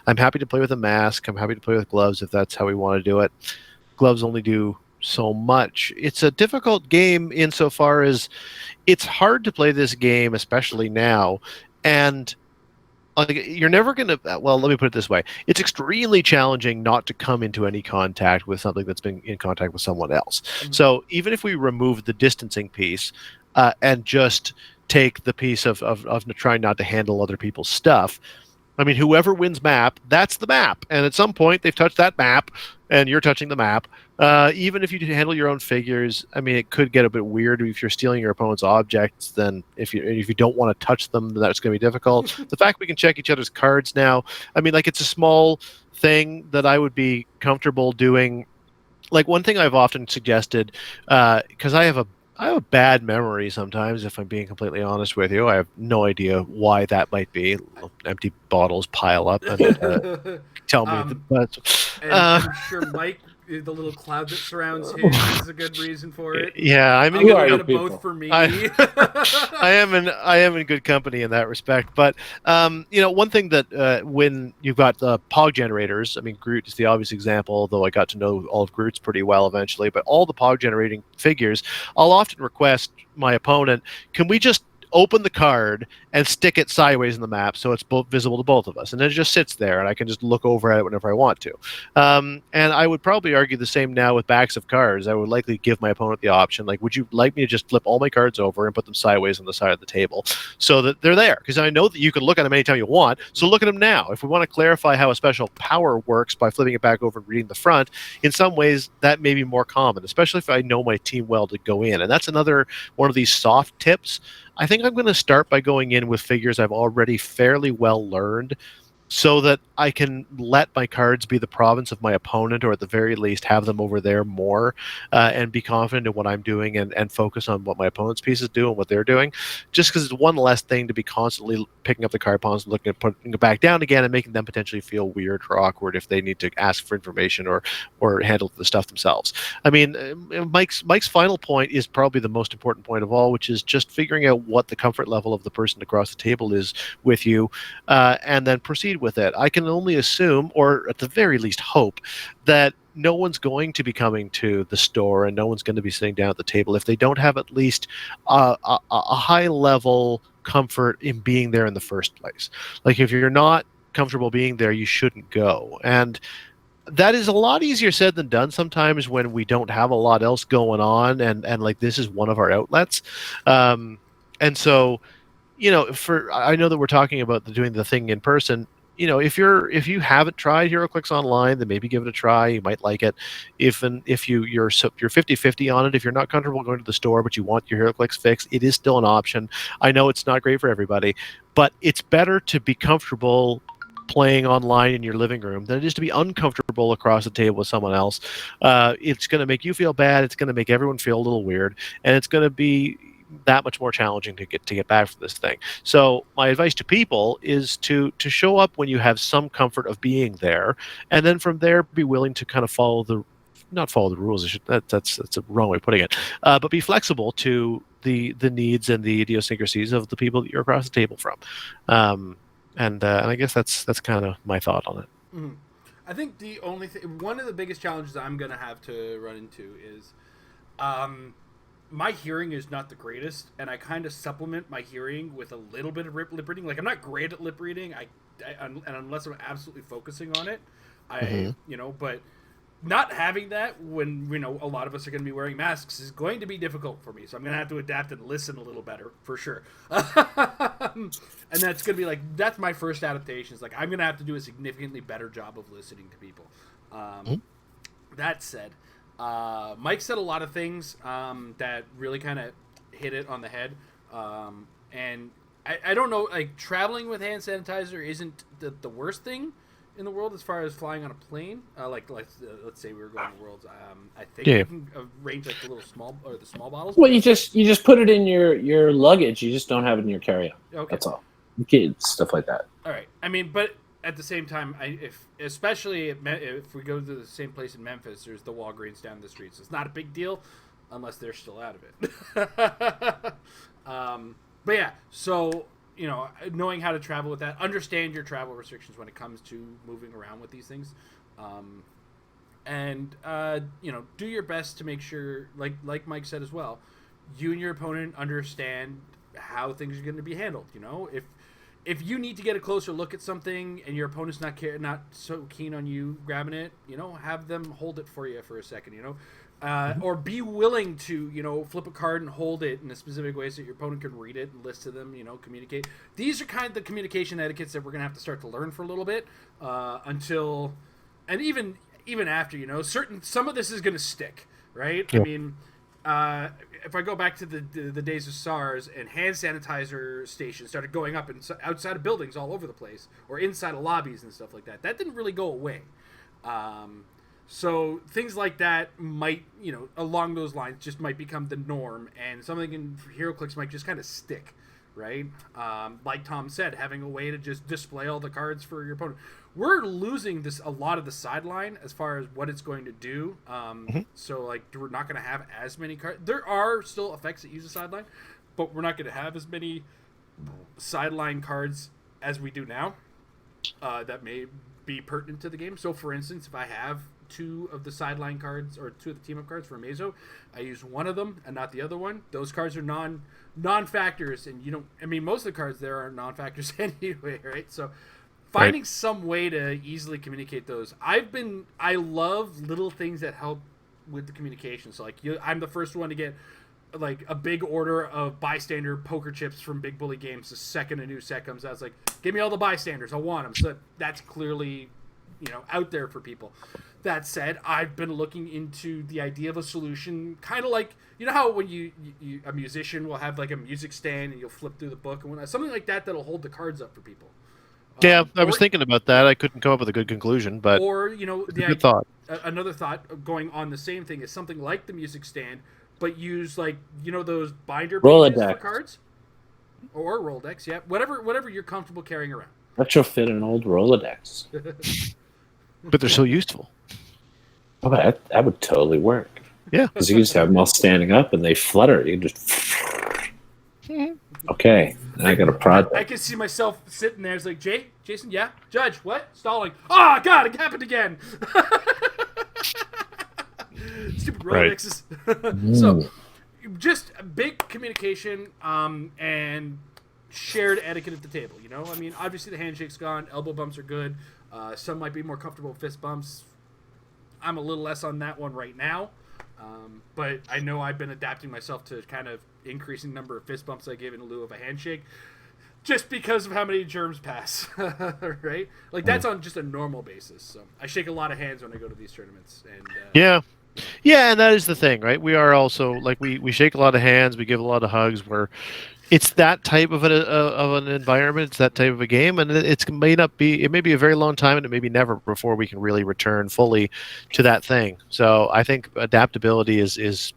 I'm happy to play with a mask. I'm happy to play with gloves if that's how we want to do it. Gloves only do so much. It's a difficult game insofar as it's hard to play this game, especially now, and you're never going to, well, let me put it this way. It's extremely challenging not to come into any contact with something that's been in contact with someone else. Mm-hmm. So even if we remove the distancing piece and just take the piece of trying not to handle other people's stuff, I mean, whoever wins map, that's the map. And at some point, they've touched that map, and you're touching the map. Even if you handle your own figures, I mean, it could get a bit weird if you're stealing your opponent's objects. Then, if you don't want to touch them, that's going to be difficult. The fact we can check each other's cards now, I mean, like, it's a small thing that I would be comfortable doing. Like, one thing I've often suggested, because I have a bad memory sometimes, if I'm being completely honest with you. I have no idea why that might be. Empty bottles pile up and tell me. I'm sure Mike, the little cloud that surrounds him, is a good reason for it. Yeah, I mean, both for me. I am in good company in that respect. But one thing that when you've got the Pog generators, I mean, Groot is the obvious example, although I got to know all of Groot's pretty well eventually. But all the Pog generating figures, I'll often request my opponent, can we just open the card and stick it sideways in the map so it's both visible to both of us, and then it just sits there and I can just look over at it whenever I want to. And I would probably argue the same now with backs of cards. I would likely give my opponent the option, like, would you like me to just flip all my cards over and put them sideways on the side of the table so that they're there? Because I know that you can look at them anytime you want, so look at them now. If we want to clarify how a special power works by flipping it back over and reading the front, in some ways that may be more common, especially if I know my team well to go in. And that's another one of these soft tips. I think I'm going to start by going in with figures I've already fairly well learned, so that I can let my cards be the province of my opponent, or at the very least have them over there more, and be confident in what I'm doing and focus on what my opponent's pieces do and what they're doing. Just because it's one less thing to be constantly picking up the card pawns and looking at putting it back down again and making them potentially feel weird or awkward if they need to ask for information or handle the stuff themselves. I mean, Mike's final point is probably the most important point of all, which is just figuring out what the comfort level of the person across the table is with you, and then proceed with it. I can only assume, or at the very least hope, that no one's going to be coming to the store and no one's going to be sitting down at the table if they don't have at least a high level comfort in being there in the first place. Like, if you're not comfortable being there, you shouldn't go. And that is a lot easier said than done sometimes when we don't have a lot else going on, and like, this is one of our outlets. And so, I know that we're talking about doing the thing in person. if you haven't tried HeroClix Online, then maybe give it a try. You might like it. If you're 50-50 on it, if you're not comfortable going to the store but you want your HeroClix fix, it is still an option. I know it's not great for everybody, but it's better to be comfortable playing online in your living room than it is to be uncomfortable across the table with someone else. It's going to make you feel bad. It's going to make everyone feel a little weird, and it's going to be that much more challenging to get back from this thing. So my advice to people is to show up when you have some comfort of being there, and then from there be willing to kind of not follow the rules. That's a wrong way of putting it, but be flexible to the needs and the idiosyncrasies of the people that you're across the table from. And I guess that's kind of my thought on it. Mm-hmm. I think the only one of the biggest challenges I'm going to have to run into is my hearing is not the greatest, and I kind of supplement my hearing with a little bit of lip reading. Like, I'm not great at lip reading, and unless I'm absolutely focusing on it, but not having that when, a lot of us are going to be wearing masks is going to be difficult for me. So I'm going to have to adapt and listen a little better, for sure. And that's going to be that's my first adaptation. Is I'm going to have to do a significantly better job of listening to people. That said, Mike said a lot of things that really kind of hit it on the head. And I don't know, traveling with hand sanitizer isn't the worst thing in the world as far as flying on a plane. Let's say we were going to Worlds. I think you can arrange the little small bottles. Well, you just put it in your luggage. You just don't have it in your carry-on. Okay. That's all. Kids, stuff like that. All right. I mean, but at the same time, especially if we go to the same place in Memphis, there's the Walgreens down the street, so it's not a big deal unless they're still out of it. But yeah, so knowing how to travel with that, understand your travel restrictions when it comes to moving around with these things, and do your best to make sure, like Mike said as well, you and your opponent understand how things are going to be handled. If you need to get a closer look at something and your opponent's not so keen on you grabbing it, have them hold it for you for a second, or be willing to, flip a card and hold it in a specific way so your opponent can read it and list to them, communicate. These are kind of the communication etiquettes that we're going to have to start to learn for a little bit until, and even after, some of this is going to stick, right? Yeah. I mean, if I go back to the days of SARS and hand sanitizer stations started going up outside of buildings all over the place or inside of lobbies and stuff like that, that didn't really go away. So things like that might, along those lines, just might become the norm, and something in HeroClix might just kind of stick, right? Like Tom said, having a way to just display all the cards for your opponent. We're losing a lot of the sideline as far as what it's going to do. So we're not going to have as many cards. There are still effects that use the sideline, but we're not going to have as many sideline cards as we do now that may be pertinent to the game. So for instance, if I have 2 of the sideline cards or 2 of the team-up cards for Mazo, I use one of them and not the other one. Those cards are non-factors, and most of the cards there are non-factors anyway, right? So finding some way to easily communicate those. I love little things that help with the communication. So I'm the first one to get a big order of bystander poker chips from Big Bully Games the second a new set comes out. It's give me all the bystanders, I want them. So that's clearly out there for people. That said, I've been looking into the idea of a solution, kind of how when you a musician will have a music stand and you'll flip through the book and whatnot, something like that'll hold the cards up for people. Yeah, I was thinking about that. I couldn't come up with a good conclusion, but good thought. Another thought going on the same thing is something like the music stand, but use those binder pages for cards, or Rolodex. Yeah, whatever you're comfortable carrying around. Retrofit an old Rolodex. But they're so useful. Oh, that would totally work. Yeah, because you can just have them all standing up and they flutter. You can just. Okay, I got a project. I can see myself sitting there. It's Jason, yeah? Judge, what? Stalling. Oh, God, it happened again. Stupid Rolodexes. Right. So, just big communication and shared etiquette at the table, obviously the handshake's gone. Elbow bumps are good. Some might be more comfortable with fist bumps. I'm a little less on that one right now. But I know I've been adapting myself to kind of increasing number of fist bumps I give in lieu of a handshake. just because of how many germs pass, right? Like that's on just a normal basis. So I shake a lot of hands when I go to these tournaments, and Yeah, and that is the thing, right? We are also like we shake a lot of hands, we give a lot of hugs. It's that type of an environment, it's that type of a game, and it may be a very long time, and it may be never before we can really return fully to that thing. So I think adaptability is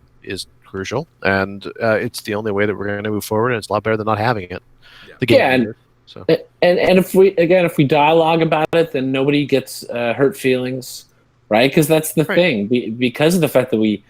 crucial, and it's the only way that we're going to move forward, and it's a lot better than not having it. Yeah. The game. Yeah, Either, so. and if we dialogue about it, then nobody gets hurt feelings, right? Because that's the thing. Because of the fact that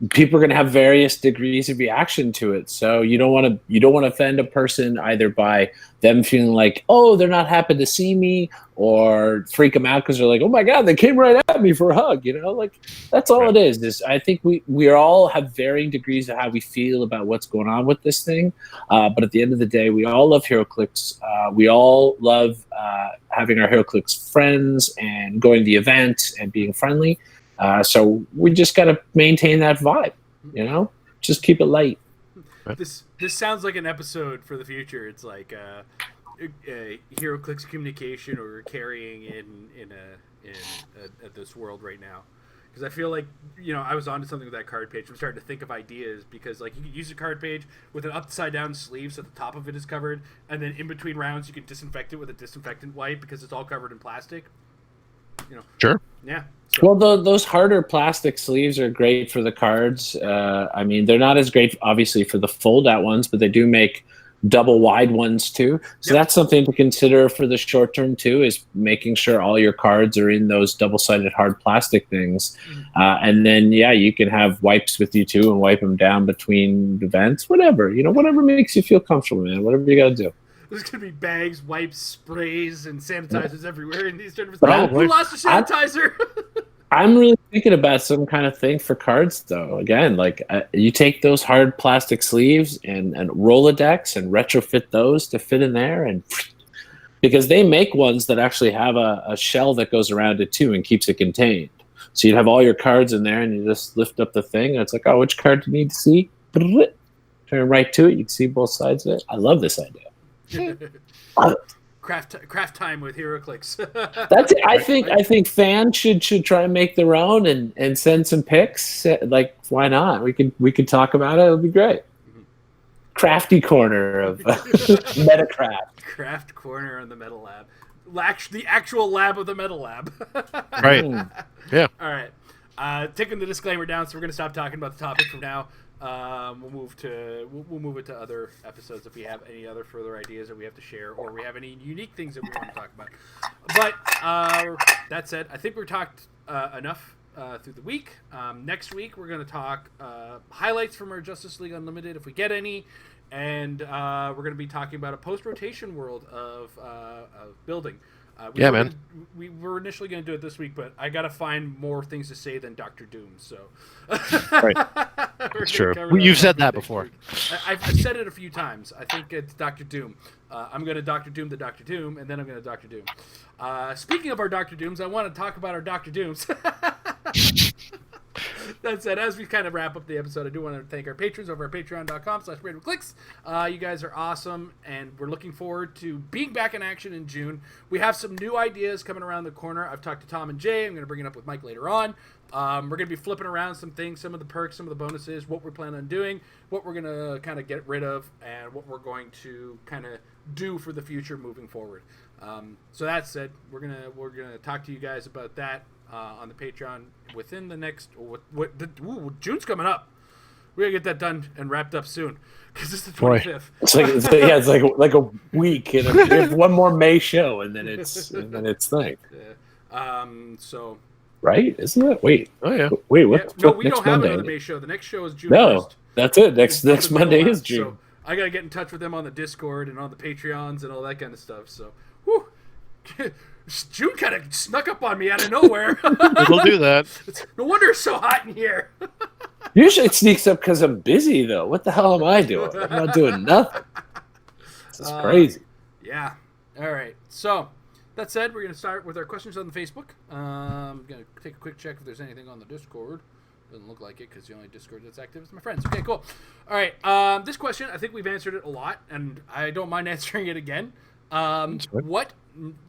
people are going to have various degrees of reaction to it. So you don't want to offend a person either by them feeling like, oh, they're not happy to see me, or freak them out because they're like, oh my God, they came right at me for a hug. Like that's all it is. I think we all have varying degrees of how we feel about what's going on with this thing. But at the end of the day, we all love Heroclix. We all love having our Heroclix friends and going to the event and being friendly. So we just got to maintain that vibe, just keep it light. This sounds like an episode for the future. It's like Heroclix communication or carrying in this world right now. Because I feel like, I was onto something with that card page. I'm starting to think of ideas because, like, you could use a card page with an upside down sleeve so the top of it is covered, and then in between rounds you can disinfect it with a disinfectant wipe because it's all covered in plastic. Sure. Yeah. So. Well, those harder plastic sleeves are great for the cards. I mean, they're not as great, obviously, for the fold-out ones, but they do make double wide ones too. So that's something to consider for the short term too, is making sure all your cards are in those double-sided hard plastic things. And then, you can have wipes with you too and wipe them down between events, whatever makes you feel comfortable, man, whatever you got to do. There's going to be bags, wipes, sprays, and sanitizers everywhere in these tournaments. Probably. Who lost a sanitizer? I'm really thinking about some kind of thing for cards, though. Again, like you take those hard plastic sleeves and Rolodex and retrofit those to fit in there, and because they make ones that actually have a shell that goes around it too and keeps it contained. So you'd have all your cards in there, and you just lift up the thing, and it's like, oh, which card do you need to see? Turn right to it. You can see both sides of it. I love this idea. Craft time with Heroclix. That's it. I think fans should try and make their own and send some pics. Like, why not? We could talk about it. It'll be great. Crafty corner of Metacraft. Craft corner on the Metal Lab. The actual lab of the Metal Lab. Right. Yeah. All right. Taking the disclaimer down, so we're going to stop talking about the topic from now. We'll move it to other episodes if we have any other further ideas that we have to share, or we have any unique things that we want to talk about. But that said, I think we've talked enough through the week. Next week we're going to talk highlights from our Justice League Unlimited, if we get any, and we're going to be talking about a post-rotation world of building. We were initially going to do it this week, but I got to find more things to say than Dr. Doom. So, right, that's true. You've said that before. I've said it a few times. I think it's Dr. Doom. I'm going to Dr. Doom the Dr. Doom, and then I'm going to Dr. Doom. Speaking of our Dr. Dooms, I want to talk about our Dr. Dooms. That said, as we kind of wrap up the episode, I do want to thank our patrons over at patreon.com/Heroclix. You guys are awesome, and we're looking forward to being back in action in June. We have some new ideas coming around the corner. I've talked to Tom and Jay. I'm going to bring it up with Mike later on. We're going to be flipping around some things, some of the perks, some of the bonuses, what we're planning on doing, what we're going to kind of get rid of, and what we're going to kind of do for the future moving forward. So that said, we're gonna talk to you guys about that on the Patreon within the next. June's coming up. We gotta get that done and wrapped up soon because it's the 25th. It's like a week, and we have one more May show, and then it's thing. So. Right? Isn't it? Wait. Oh yeah. Wait. What? No, we next don't have Monday? another May show. The next show is June. No, 1st. that's it. Next Monday is June. So I gotta get in touch with them on the Discord and on the Patreons and all that kind of stuff. So, whew. June kind of snuck up on me out of nowhere. It'll do that. No wonder it's so hot in here. Usually it sneaks up because I'm busy, though. What the hell am I doing? I'm not doing nothing. This is crazy. Yeah. All right. So, that said, we're going to start with our questions on the Facebook. I'm going to take a quick check if there's anything on the Discord. Doesn't look like it because the only Discord that's active is my friends. Okay, cool. All right. This question, I think we've answered it a lot, and I don't mind answering it again. What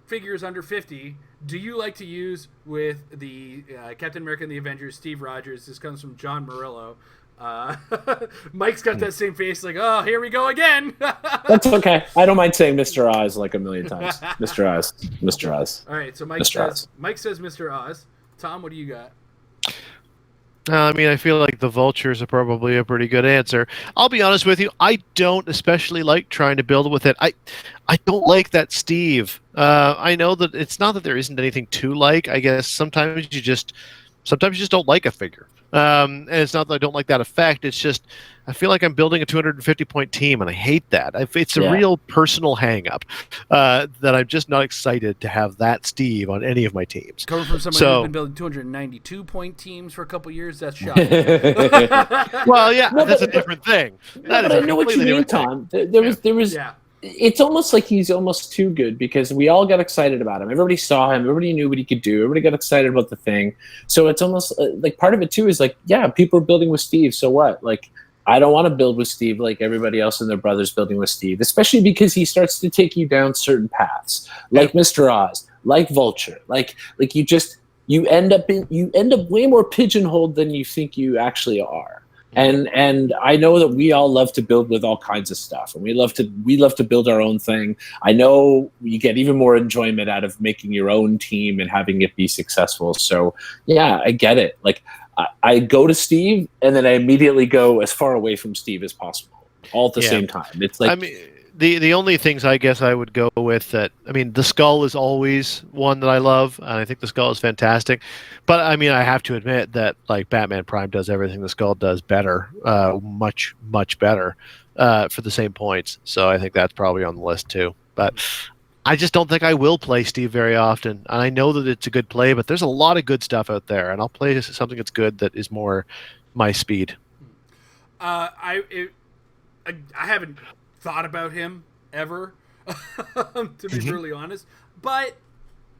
figures under 50 do you like to use with the Captain America and the Avengers, Steve Rogers? This comes from John Murillo. Mike's got that same face like, oh, here we go again. That's okay. I don't mind saying Mr. Oz like a million times. Mr. Oz. Mr. Oz. All right, so Mike says Mr. Oz. Tom, what do you got? I mean, I feel like the Vultures are probably a pretty good answer. I'll be honest with you, I don't especially like trying to build with it. I don't like that Steve. I know that it's not that there isn't anything to like. I guess sometimes you just don't like a figure. And it's not that I don't like that effect. It's just I feel like I'm building a 250-point team, and I hate that. It's a real personal hang-up that I'm just not excited to have that Steve on any of my teams. Coming from somebody who's been building 292-point teams for a couple years, that's shocking. Well, yeah, that's a different thing. But I know what you mean, Tom. There was. Yeah. It's almost like he's almost too good because we all got excited about him. Everybody saw him. Everybody knew what he could do. Everybody got excited about the thing. So it's almost like part of it too is like, yeah, people are building with Steve. So what? Like, I don't want to build with Steve like everybody else and their brothers building with Steve, especially because he starts to take you down certain paths, like Mr. Oz, like Vulture, like you end up way more pigeonholed than you think you actually are. And I know that we all love to build with all kinds of stuff, and we love to build our own thing. I know you get even more enjoyment out of making your own team and having it be successful. So yeah, I get it. Like I go to Steve, and then I immediately go as far away from Steve as possible, all at the same time. It's like, I mean, the only things I guess I would go with that. I mean, the Skull is always one that I love, and I think the Skull is fantastic. But I mean, I have to admit that like Batman Prime does everything the Skull does better, much better, for the same points. So I think that's probably on the list too. But I just don't think I will play Steve very often. And I know that it's a good play, but there's a lot of good stuff out there, and I'll play something that's good that is more my speed. I haven't thought about him ever, to be brutally honest. But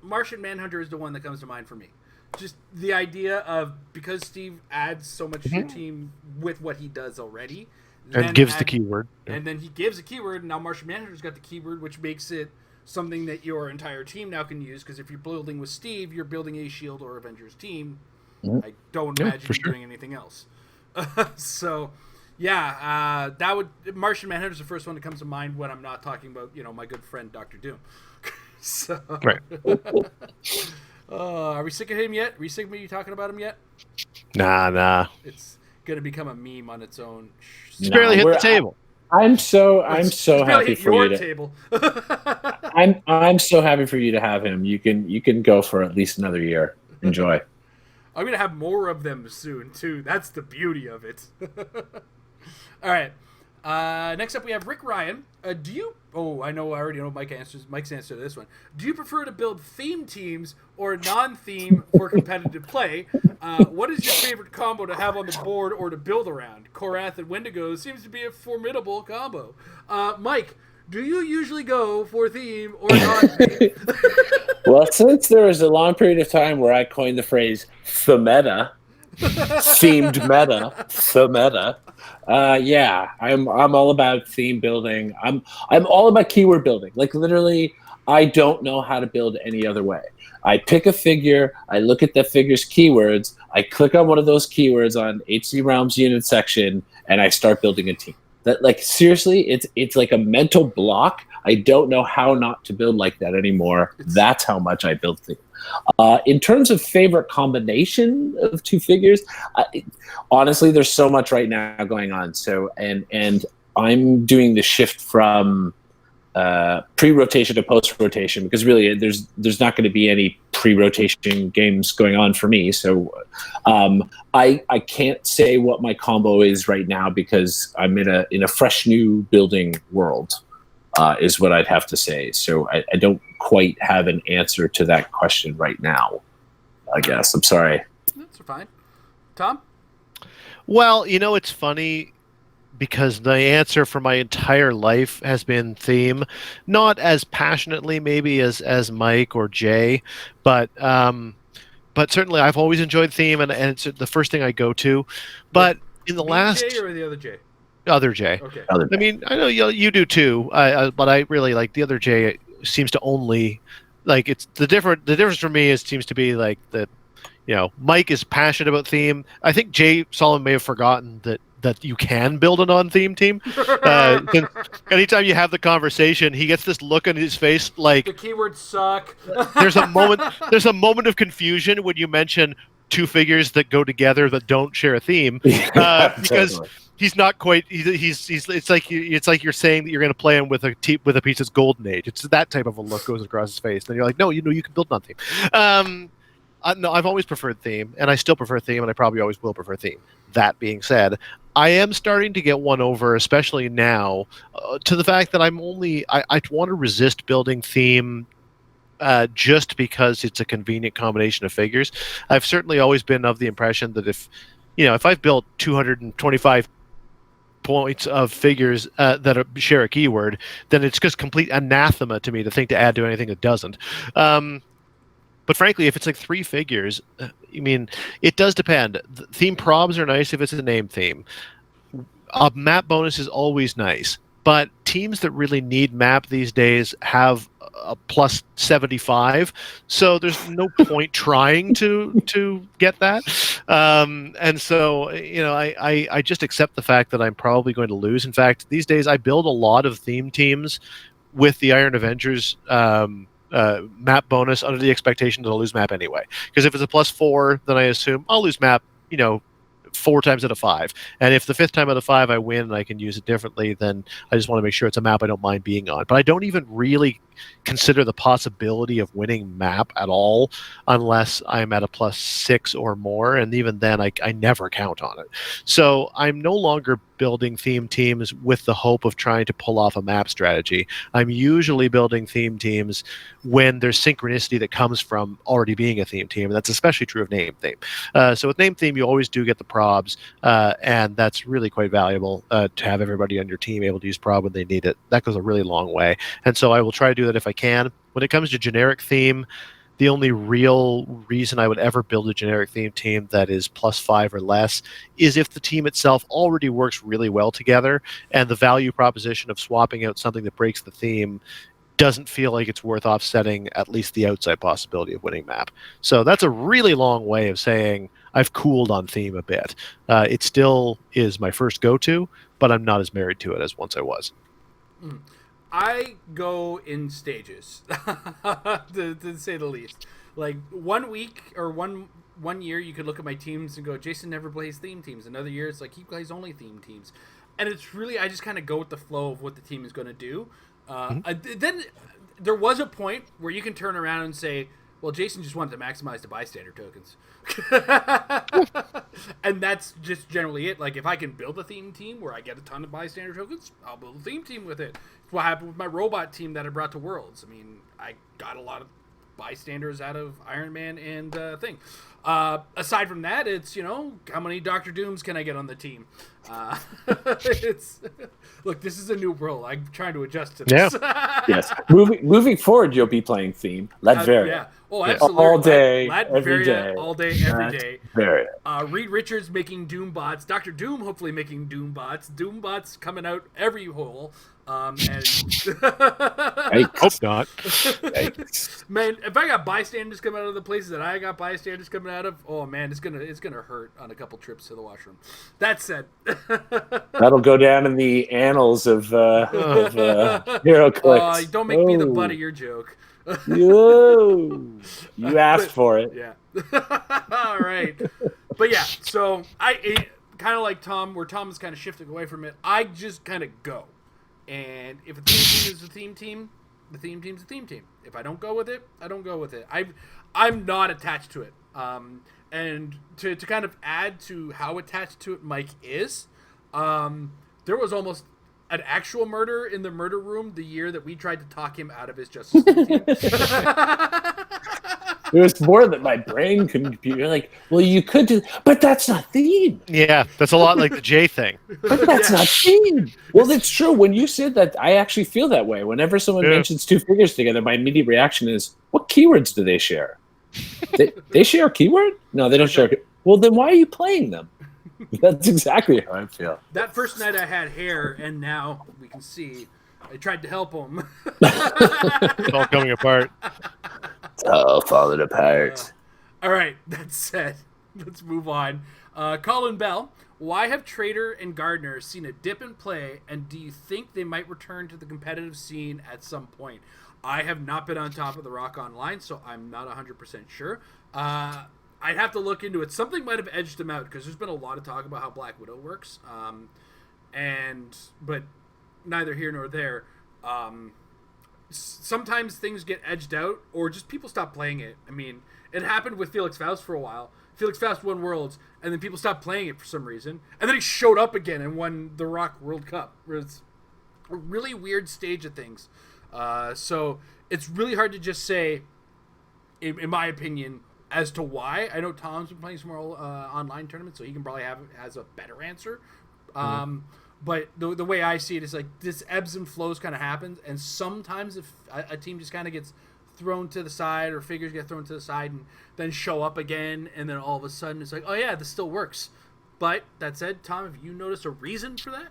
Martian Manhunter is the one that comes to mind for me. Just the idea of, because Steve adds so much to your team with what he does already. And gives the keyword. And then he gives a keyword, and now Martian Manhunter's got the keyword, which makes it something that your entire team now can use, because if you're building with Steve, you're building a S.H.I.E.L.D. or Avengers team. I don't imagine you doing anything else. So, yeah, Martian Manhunter's the first one that comes to mind when I'm not talking about, my good friend Dr. Doom. So, right. Are we sick of him yet? Are we sick of you talking about him yet? Nah. It's gonna become a meme on its own. It's barely hit the table. I'm so happy for you to. Table. I'm so happy for you to have him. You can go for at least another year. Enjoy. I'm gonna have more of them soon too. That's the beauty of it. All right. Next up, we have Rick Ryan. I already know Mike's answer to this one. Do you prefer to build theme teams or non-theme for competitive play? What is your favorite combo to have on the board or to build around? Korath and Wendigo seems to be a formidable combo. Mike, do you usually go for theme or non-theme? Well, since there was a long period of time where I coined the phrase "themeta," themed meta, themeta. Yeah, I'm all about theme building. I'm all about keyword building. Like literally, I don't know how to build any other way. I pick a figure, I look at that figure's keywords, I click on one of those keywords on HC Realms unit section, and I start building a team. That, like, seriously, it's like a mental block. I don't know how not to build like that anymore. That's how much I build things. In terms of favorite combination of two figures, honestly, there's so much right now going on. So, and I'm doing the shift from pre-rotation to post-rotation, because really there's not going to be any pre-rotation games going on for me. So I can't say what my combo is right now, because I'm in a fresh new building world, is what I'd have to say. So I don't quite have an answer to that question right now, I guess. I'm sorry. That's fine. Tom? Well, it's funny, because the answer for my entire life has been theme, not as passionately maybe as Mike or Jay, but but certainly I've always enjoyed theme, and it's the first thing I go to. But in the last J or the other J? other J. Okay. I mean, I know you do too, but I really like the other J. Seems to only like it's the difference for me seems to be like that. Mike is passionate about theme. I think Jay Solomon may have forgotten that you can build a non-theme team. Anytime you have the conversation, he gets this look on his face like the keywords suck. There's a moment of confusion when you mention two figures that go together that don't share a theme, because Totally. he's not quite. He's it's like you're saying that you're going to play him with a piece that's Golden Age. It's that type of a look goes across his face. Then you're like, no, you can build non-theme. No, I've always preferred theme, and I still prefer theme, and I probably always will prefer theme. That being said, I am starting to get won over, especially now, to the fact that I want to resist building theme just because it's a convenient combination of figures. I've certainly always been of the impression that if I've built 225 points of figures that share a keyword, then it's just complete anathema to me to think to add to anything that doesn't. But frankly, if it's like 3 figures, I mean, it does depend. The theme probs are nice if it's a name theme. A map bonus is always nice, but teams that really need map these days have a plus 75, so there's no point trying to get that. And so, I just accept the fact that I'm probably going to lose. In fact, these days I build a lot of theme teams with the Iron Avengers map bonus under the expectation that I'll lose map anyway. Because if it's a +4, then I assume I'll lose map, 4 times out of 5. And if the 5th time out of 5 I win and I can use it differently, then I just want to make sure it's a map I don't mind being on. But I don't even really consider the possibility of winning map at all unless I'm at a +6 or more, and even then I never count on it. So I'm no longer building theme teams with the hope of trying to pull off a map strategy. I'm usually building theme teams when there's synchronicity that comes from already being a theme team, and that's especially true of name theme. So with name theme, you always do get the probs, and that's really quite valuable to have everybody on your team able to use prob when they need it. That goes a really long way, and so I will try to do that if I can. When it comes to generic theme, the only real reason I would ever build a generic theme team that is +5 or less is if the team itself already works really well together, and the value proposition of swapping out something that breaks the theme doesn't feel like it's worth offsetting at least the outside possibility of winning map. So that's a really long way of saying I've cooled on theme a bit. It still is my first go-to, but I'm not as married to it as once I was. I go in stages, to say the least. Like 1 week or one year, you could look at my teams and go, Jason never plays theme teams. Another year, it's like he plays only theme teams. And it's really, I just kind of go with the flow of what the team is going to do. Then there was a point where you can turn around and say, well, Jason just wanted to maximize the bystander tokens. And that's just generally it. Like, if I can build a theme team where I get a ton of bystander tokens, I'll build a theme team with it. It's what happened with my robot team that I brought to Worlds. I mean, I got a lot of bystanders out of Iron Man and Thing. Aside from that, it's, how many Dr. Dooms can I get on the team? Look, this is a new role. I'm trying to adjust to this. Yeah. Yes. Moving forward, you'll be playing theme. Latveria. Yeah. Oh, absolutely. All day, Latveria, every day. all day, every day. Latveria. Reed Richards making Doom bots. Dr. Doom hopefully making Doom bots. Doom bots coming out every hole. And I hope not. Man, if I got bystanders coming out of the places that I got bystanders coming out of, oh man, it's gonna hurt on a couple trips to the washroom. That said, that'll go down in the annals of Heroclix. Don't make me the butt of your joke. You asked for it. Yeah. All right. But yeah, so I kind of like Tom, where Tom is kind of shifting away from it. I just kind of go. And if a theme team is a theme team, the theme team's a theme team. If I don't go with it, I don't go with it. I'm not attached to it. And to kind of add to how attached to it Mike is, there was almost an actual murder in the murder room the year that we tried to talk him out of his Justice League team. It was more that my brain couldn't compute. You're like, well, you could do, but that's not theme. Yeah, that's a lot like the J thing. But that's not theme. Well, that's true. When you said that, I actually feel that way. Whenever someone mentions 2 figures together, my immediate reaction is, what keywords do they share? They share a keyword? No, they don't share. Well, then why are you playing them? That's exactly how I feel. That first night I had hair, and now we can see. I tried to help him. It's all coming apart. It's all falling apart. All right, that said, let's move on. Colin Bell, why have Trader and Gardner seen a dip in play, and do you think they might return to the competitive scene at some point? I have not been on top of the Rock Online, so I'm not 100% sure. I'd have to look into it. Something might have edged them out, because there's been a lot of talk about how Black Widow works. But neither here nor there. Sometimes things get edged out, or just people stop playing it. I mean, it happened with Felix Faust for a while. Felix Faust won Worlds, and then people stopped playing it for some reason. And then he showed up again and won the Rock World Cup. It's a really weird stage of things. So it's really hard to just say, in my opinion, as to why. I know Tom's been playing some more online tournaments, so he can probably has a better answer. But the way I see it is like this ebbs and flows kind of happens, and sometimes if a team just kind of gets thrown to the side, or figures get thrown to the side and then show up again, and then all of a sudden it's like, oh yeah, this still works. But that said, Tom, have you noticed a reason for that?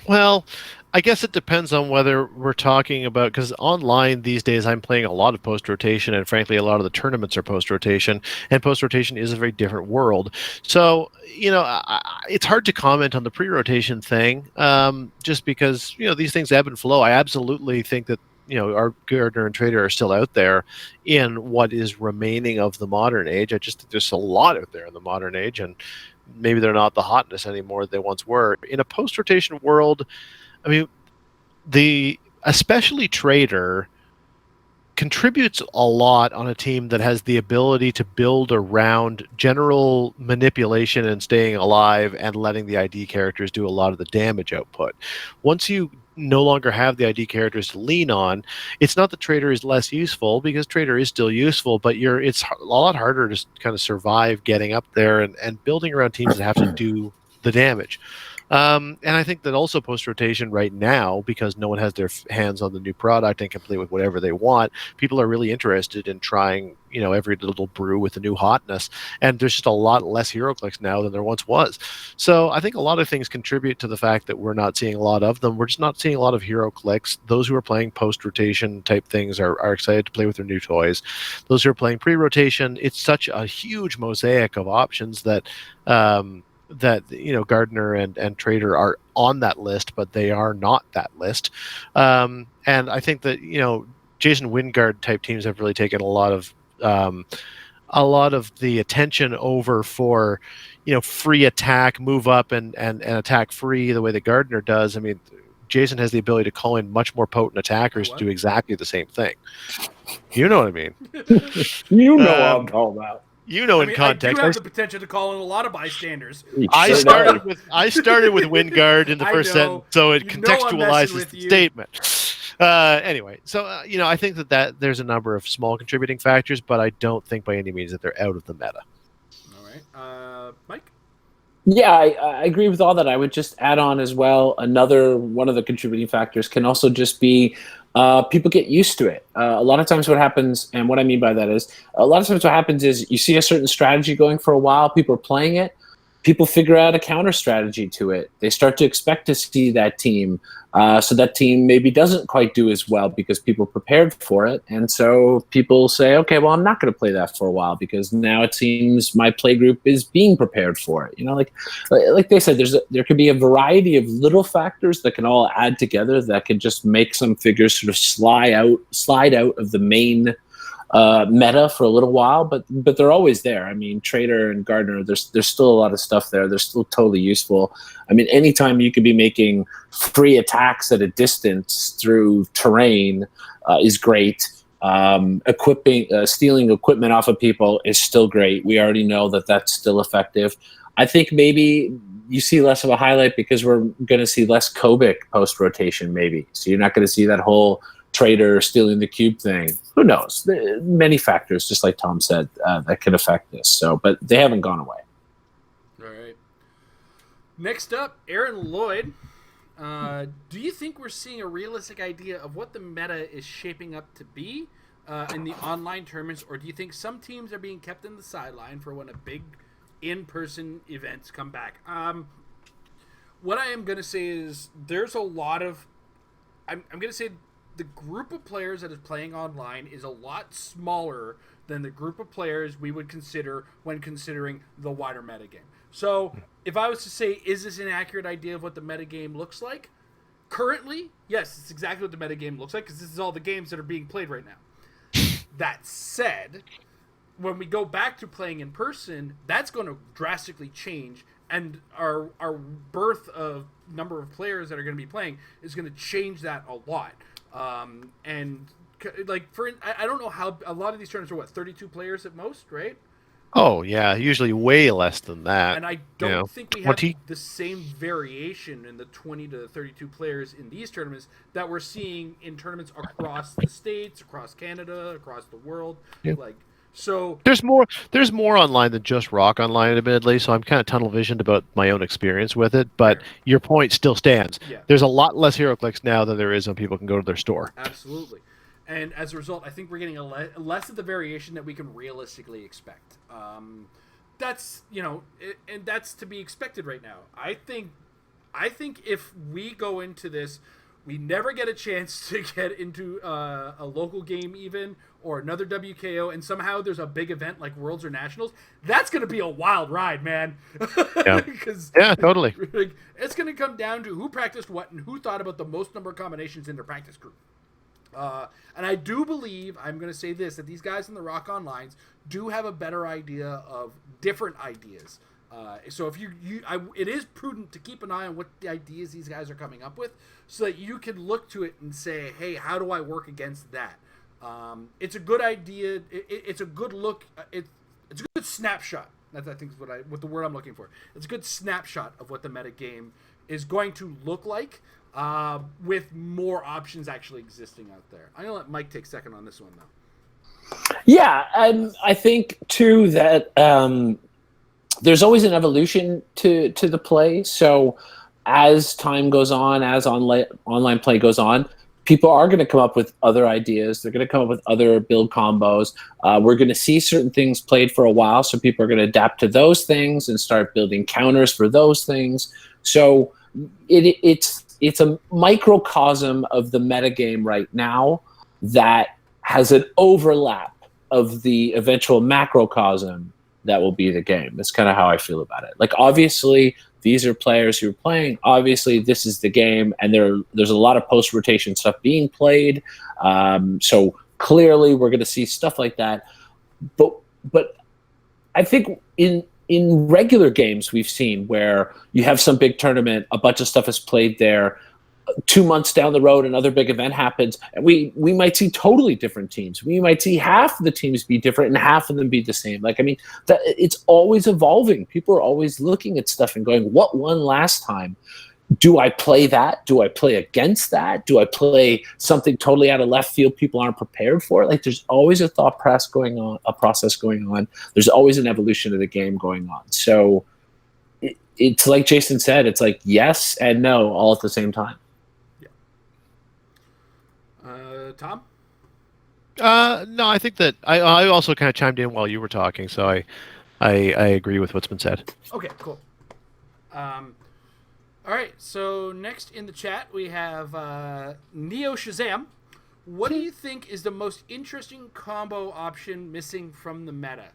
Well, I guess it depends on whether we're talking about, because online these days I'm playing a lot of post-rotation, and frankly a lot of the tournaments are post-rotation, and post-rotation is a very different world. So, it's hard to comment on the pre-rotation thing, just because, these things ebb and flow. I absolutely think that, our Gardner and Trader are still out there in what is remaining of the modern age. I just think there's a lot out there in the modern age, and maybe they're not the hotness anymore they once were. In a post-rotation world, I mean, especially Trader contributes a lot on a team that has the ability to build around general manipulation and staying alive and letting the ID characters do a lot of the damage output. Once you no longer have the ID characters to lean on, it's not that Trader is less useful, because Trader is still useful, but it's a lot harder to kind of survive getting up there and building around teams that have to do the damage. And I think that also post-rotation right now, because no one has their hands on the new product and can play with whatever they want, people are really interested in trying, every little brew with the new hotness. And there's just a lot less Heroclix now than there once was. So I think a lot of things contribute to the fact that we're not seeing a lot of them. We're just not seeing a lot of Heroclix. Those who are playing post-rotation type things are excited to play with their new toys. Those who are playing pre-rotation, it's such a huge mosaic of options that Gardner and Trader are on that list, but they are not that list. And I think that Jason Wingard type teams have really taken a lot of the attention over for free attack, move up and attack free the way that Gardner does. I mean, Jason has the ability to call in much more potent attackers to do exactly the same thing. You know what I mean? You know what I'm talking about. In context, I do have the potential to call in a lot of bystanders. I started with Wingard in the first sentence, so it contextualizes the statement. Anyway, so I think that there's a number of small contributing factors, but I don't think by any means that they're out of the meta. All right, Mike. Yeah, I agree with all that. I would just add on as well. Another one of the contributing factors can also just be people get used to it. A lot of times what happens, and what I mean by that is, a lot of times what happens is you see a certain strategy going for a while, people are playing it, people figure out a counter strategy to it. They start to expect to see that team. So that team maybe doesn't quite do as well because people prepared for it. And so people say, okay, well, I'm not going to play that for a while because now it seems my play group is being prepared for it. Like they said, there could be a variety of little factors that can all add together that can just make some figures sort of slide out of the main meta for a little while, but they're always there. I mean, Trader and Gardner, there's still a lot of stuff there. They're still totally useful. I mean, anytime you could be making free attacks at a distance through terrain is great. Stealing equipment off of people is still great. We already know that that's still effective. I think maybe you see less of a highlight because we're going to see less Kobik post-rotation maybe. So you're not going to see that whole Trader stealing the cube thing. Who knows? Many factors, just like Tom said, that could affect this. So, but they haven't gone away. All right. Next up, Aaron Lloyd. Do you think we're seeing a realistic idea of what the meta is shaping up to be? in the online tournaments, or do you think some teams are being kept in the sideline for when a big in-person events come back? What I am going to say is there's a lot of... I'm going to say the group of players that is playing online is a lot smaller than the group of players we would consider when considering the wider metagame. So if I was to say, is this an accurate idea of what the metagame looks like? Currently, yes, it's exactly what the metagame looks like because this is all the games that are being played right now. That said, when we go back to playing in person, that's going to drastically change, and our birth of number of players that are going to be playing is going to change that a lot. And like I don't know how a lot of these tournaments are 32 players at most, right? Oh yeah, usually way less than that. And I don't think we have 20? the same variation in the 20 to 32 players in these tournaments that we're seeing in tournaments across the states, across Canada, across the world. Yeah. Like, so There's more online than just Rock Online, admittedly, so I'm kind of tunnel visioned about my own experience with it, but your point still stands. Yeah. There's a lot less Heroclix now than there is when people can go to their store. Absolutely. And as a result, I think we're getting less of the variation that we can realistically expect. That's, and that's to be expected right now. I think if we go into this, we never get a chance to get into a local game even or another WKO, and somehow there's a big event like Worlds or Nationals. That's going to be a wild ride, man. Yeah, yeah, totally. It's going to come down to who practiced what and who thought about the most number of combinations in their practice group. And I do believe, I'm going to say this, that these guys in the Rock Onlines do have a better idea of different ideas. So if it is prudent to keep an eye on what the ideas these guys are coming up with so that you can look to it and say, hey, how do I work against that? It's a good idea. It's a good look. It's a good snapshot. That's, I think, is what the word I'm looking for. It's a good snapshot of what the meta game is going to look like. With more options actually existing out there. I'm going to let Mike take second on this one, though. Yeah, and I think, too, that there's always an evolution to the play. So as time goes on, as online play goes on, people are going to come up with other ideas. They're going to come up with other build combos. We're going to see certain things played for a while, so people are going to adapt to those things and start building counters for those things. So it's a microcosm of the metagame right now that has an overlap of the eventual macrocosm that will be the game. That's kind of how I feel about it. Like, obviously, these are players who are playing. Obviously, this is the game, and there's a lot of post-rotation stuff being played. So clearly, we're going to see stuff like that. But I think in regular games we've seen where you have some big tournament, a bunch of stuff is played there. 2 months down the road, another big event happens, and we might see totally different teams. We might see half of the teams be different and half of them be the same. Like, I mean, it's always evolving. People are always looking at stuff and going, what won last time? Do I play that? Do I play against that? Do I play something totally out of left field people aren't prepared for? Like, there's always a process going on. There's always an evolution of the game going on. So it's like Jason said, it's like yes and no all at the same time. Tom? No, I think that I also kind of chimed in while you were talking, so I agree with what's been said. Okay, cool. All right, so next in the chat we have Neo Shazam. What do you think is the most interesting combo option missing from the meta?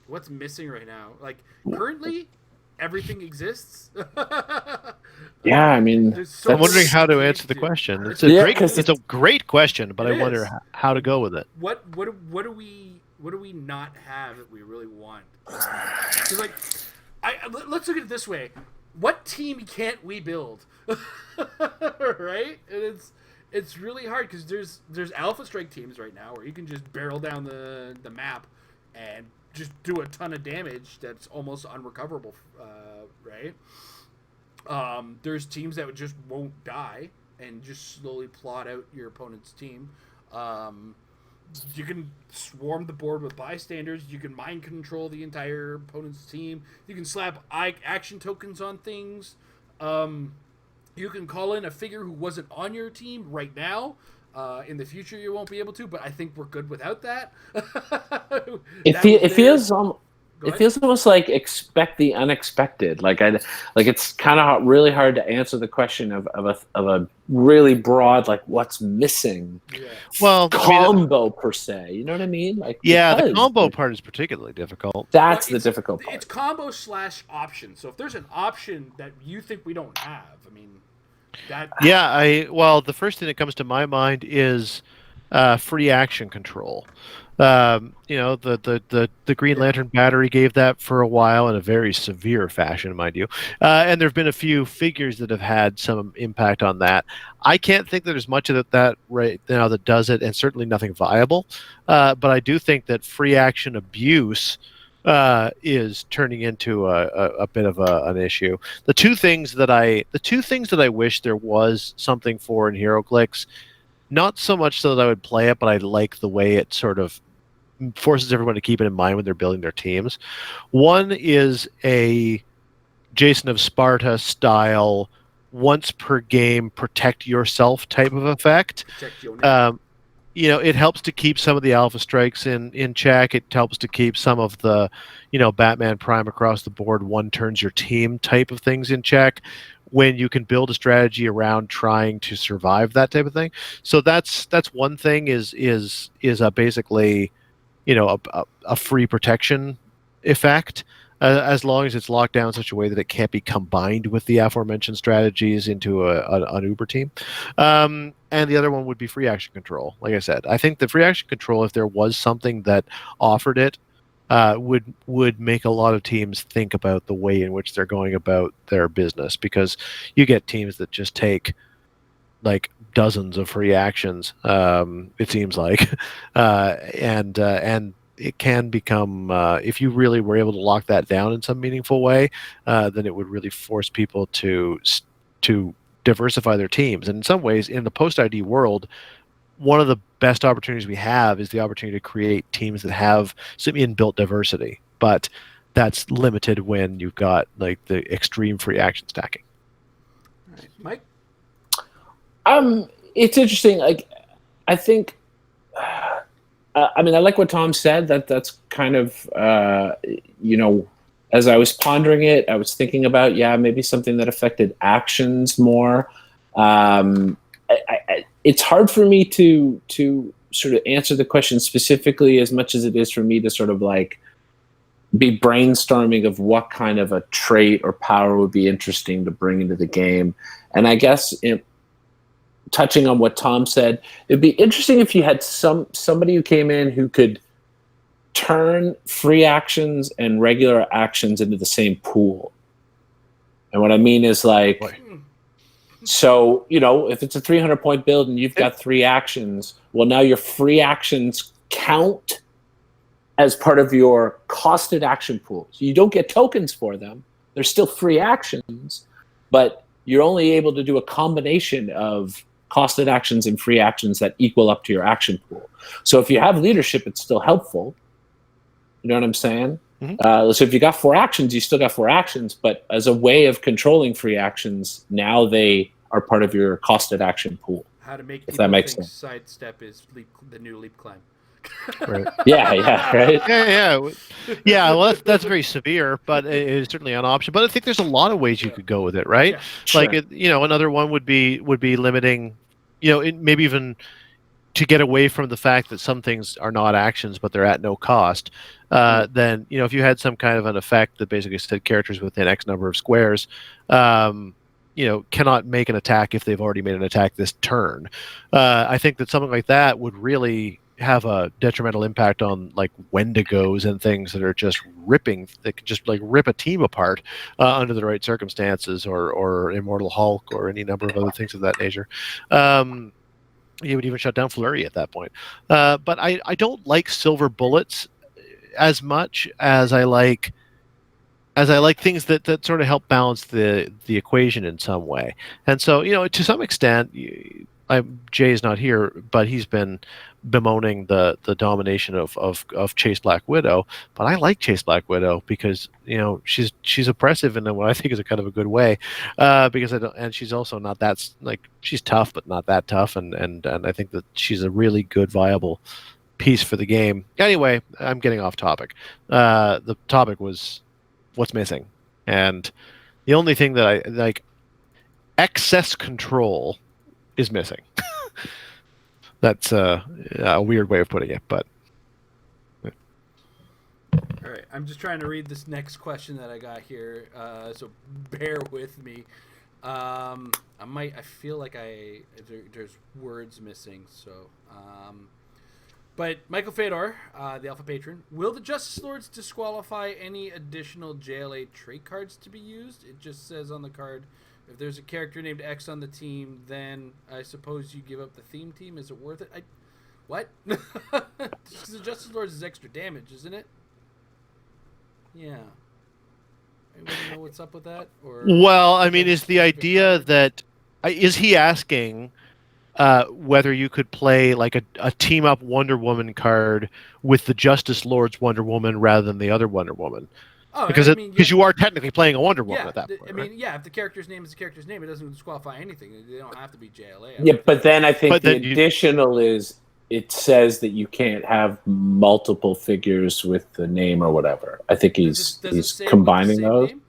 What's missing right now? Like, currently, everything exists. Yeah, I mean, I'm wondering how to answer the question. It's a great question, but I wonder how to go with it. What do we not have that we really want? So, like, let's look at it this way: what team can't we build? Right? And it's really hard because there's Alpha Strike teams right now where you can just barrel down the map and just do a ton of damage that's almost unrecoverable, right? There's teams that just won't die and just slowly plot out your opponent's team. You can swarm the board with bystanders. You can mind control the entire opponent's team. You can slap action tokens on things. You can call in a figure who wasn't on your team right now. In the future, you won't be able to, but I think we're good without that. It feels Go it ahead. feels almost like expect the unexpected. Like it's kind of really hard to answer the question of a really broad, like, what's missing Yeah. Well, I mean, combo per se. You know what I mean? Like, yeah, the because combo part is particularly difficult. Well, that's the difficult part. it's combo / option. So if there's an option that you think we don't have, I mean, that Yeah, well, the first thing that comes to my mind is free action control. The Green Yeah. Lantern battery gave that for a while in a very severe fashion, mind you. And there have been a few figures that have had some impact on that. I can't think that there's much of that right now that does it, and certainly nothing viable. But I do think that free action abuse is turning into a bit of an issue. The two things that I wish there was something for in HeroClix, not so much so that I would play it, but I like the way it sort of forces everyone to keep it in mind when they're building their teams. One is a Jason of Sparta style, once per game, protect yourself type of effect. protect your name. It helps to keep some of the alpha strikes in check. It helps to keep some of the, Batman Prime across the board, one turns your team type of things in check, when you can build a strategy around trying to survive that type of thing. So that's one thing is basically, a free protection effect. As long as it's locked down in such a way that it can't be combined with the aforementioned strategies into an Uber team. And the other one would be free action control. Like I said, I think the free action control, if there was something that offered it, would make a lot of teams think about the way in which they're going about their business, because you get teams that just take like dozens of free actions, it seems like, and it can become, if you really were able to lock that down in some meaningful way, then it would really force people to diversify their teams. And in some ways, in the post ID world, one of the best opportunities we have is the opportunity to create teams that have some inbuilt diversity, but that's limited when you've got like the extreme free action stacking. All right. Mike? It's interesting. Like, I think, I mean, I like what Tom said. That's kind of, as I was pondering it, I was thinking about, maybe something that affected actions more. It's hard for me to sort of answer the question specifically, as much as it is for me to sort of like be brainstorming of what kind of a trait or power would be interesting to bring into the game. And I guess touching on what Tom said, it'd be interesting if you had somebody who came in who could turn free actions and regular actions into the same pool. And what I mean is, like, so, if it's a 300-point build and you've got 3 actions, well, now your free actions count as part of your costed action pool. So you don't get tokens for them. They're still free actions, but you're only able to do a combination of costed actions and free actions that equal up to your action pool. So if you have leadership, it's still helpful. You know what I'm saying? Mm-hmm. So if you got 4 actions, you still got 4 actions, but as a way of controlling free actions, now they are part of your costed action pool. How to make if that makes sense. Sidestep is the new leap climb. Right. Yeah, right. Yeah. Well, that's very severe, but it is certainly an option. But I think there's a lot of ways you could go with it, right? Yeah, like, another one would be limiting, maybe even to get away from the fact that some things are not actions, but they're at no cost. Then, if you had some kind of an effect that basically said characters within X number of squares, cannot make an attack if they've already made an attack this turn. I think that something like that would really have a detrimental impact on like Wendigos and things that are just ripping, that could just like rip a team apart under the right circumstances, or Immortal Hulk, or any number of other things of that nature. You would even shut down Flurry at that point. But I don't like silver bullets as much as I like things that sort of help balance the equation in some way. And so, to some extent, Jay's not here, but he's been bemoaning the domination of Chase Black Widow. But I like Chase Black Widow because she's oppressive in what I think is a kind of a good way. Because I don't, and she's also not that she's tough, but not that tough, and I think that she's a really good viable piece for the game. Anyway, I'm getting off topic. The topic was what's missing, and the only thing that I like, excess control is missing. That's a weird way of putting it, but all right. I'm just trying to read this next question that I got here, so bear with me. I feel like there's words missing, so. But Michael Fedor, the Alpha Patron, will the Justice Lords disqualify any additional JLA trait cards to be used? It just says on the card, if there's a character named X on the team, then I suppose you give up the theme team. Is it worth it? What? Because the Justice Lords is extra damage, isn't it? Yeah. Anybody know what's up with that? Well, I mean, is the idea that is he asking whether you could play like a team up Wonder Woman card with the Justice Lords Wonder Woman rather than the other Wonder Woman? Oh, because you are technically playing a Wonder Woman at that point. If the character's name is the character's name, it doesn't disqualify anything. They don't have to be JLA. But then I think the additional is it says that you can't have multiple figures with the name or whatever. I think he's combining those. Name?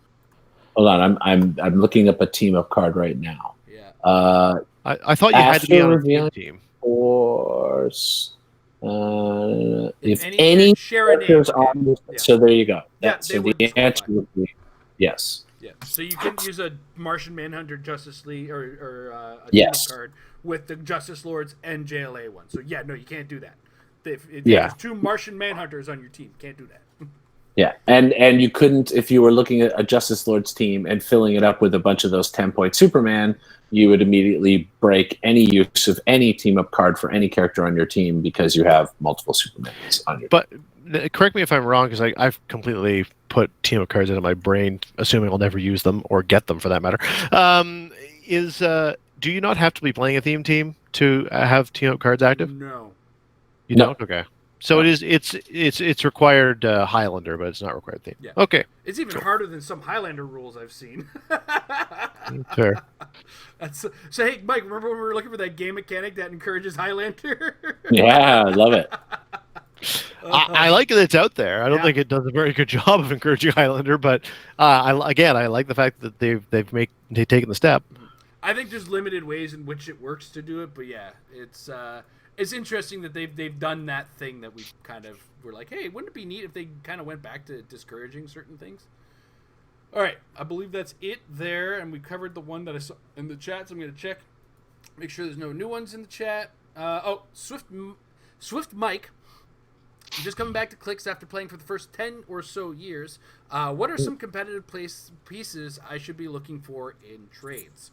Hold on, I'm looking up a team up card right now. Yeah. I thought you had to be on a team. Force. If any characters on this, so there you go. So the answer would be yes. Yeah. So you can use a Martian Manhunter Justice League or a team card with the Justice Lords and JLA one. So you can't do that. If there's two Martian Manhunters on your team, can't do that. Yeah, and you couldn't if you were looking at a Justice Lords team and filling it up with a bunch of those 10-point Superman, you would immediately break any use of any team-up card for any character on your team because you have multiple Supermans on your team. But correct me if I'm wrong, because I've completely put team-up cards into my brain, assuming I'll never use them or get them for that matter. Do you not have to be playing a theme team to have team-up cards active? No. You don't? Okay. So it's required Highlander, but it's not required theme. Yeah. Okay. It's even harder than some Highlander rules I've seen. Fair. So hey, Mike, remember when we were looking for that game mechanic that encourages Highlander? Yeah, I love it. I like that it's out there. I don't think it does a very good job of encouraging Highlander, but I like the fact that they've taken the step. I think there's limited ways in which it works to do it, but yeah, it's interesting that they've done that thing that we kind of were like, hey, wouldn't it be neat if they kind of went back to discouraging certain things? All right, I believe that's it there, and we covered the one that I saw in the chat, so I'm going to check, make sure there's no new ones in the chat. Swift Mike, just coming back to Clix after playing for the first 10 or so years. What are some competitive pieces I should be looking for in trades?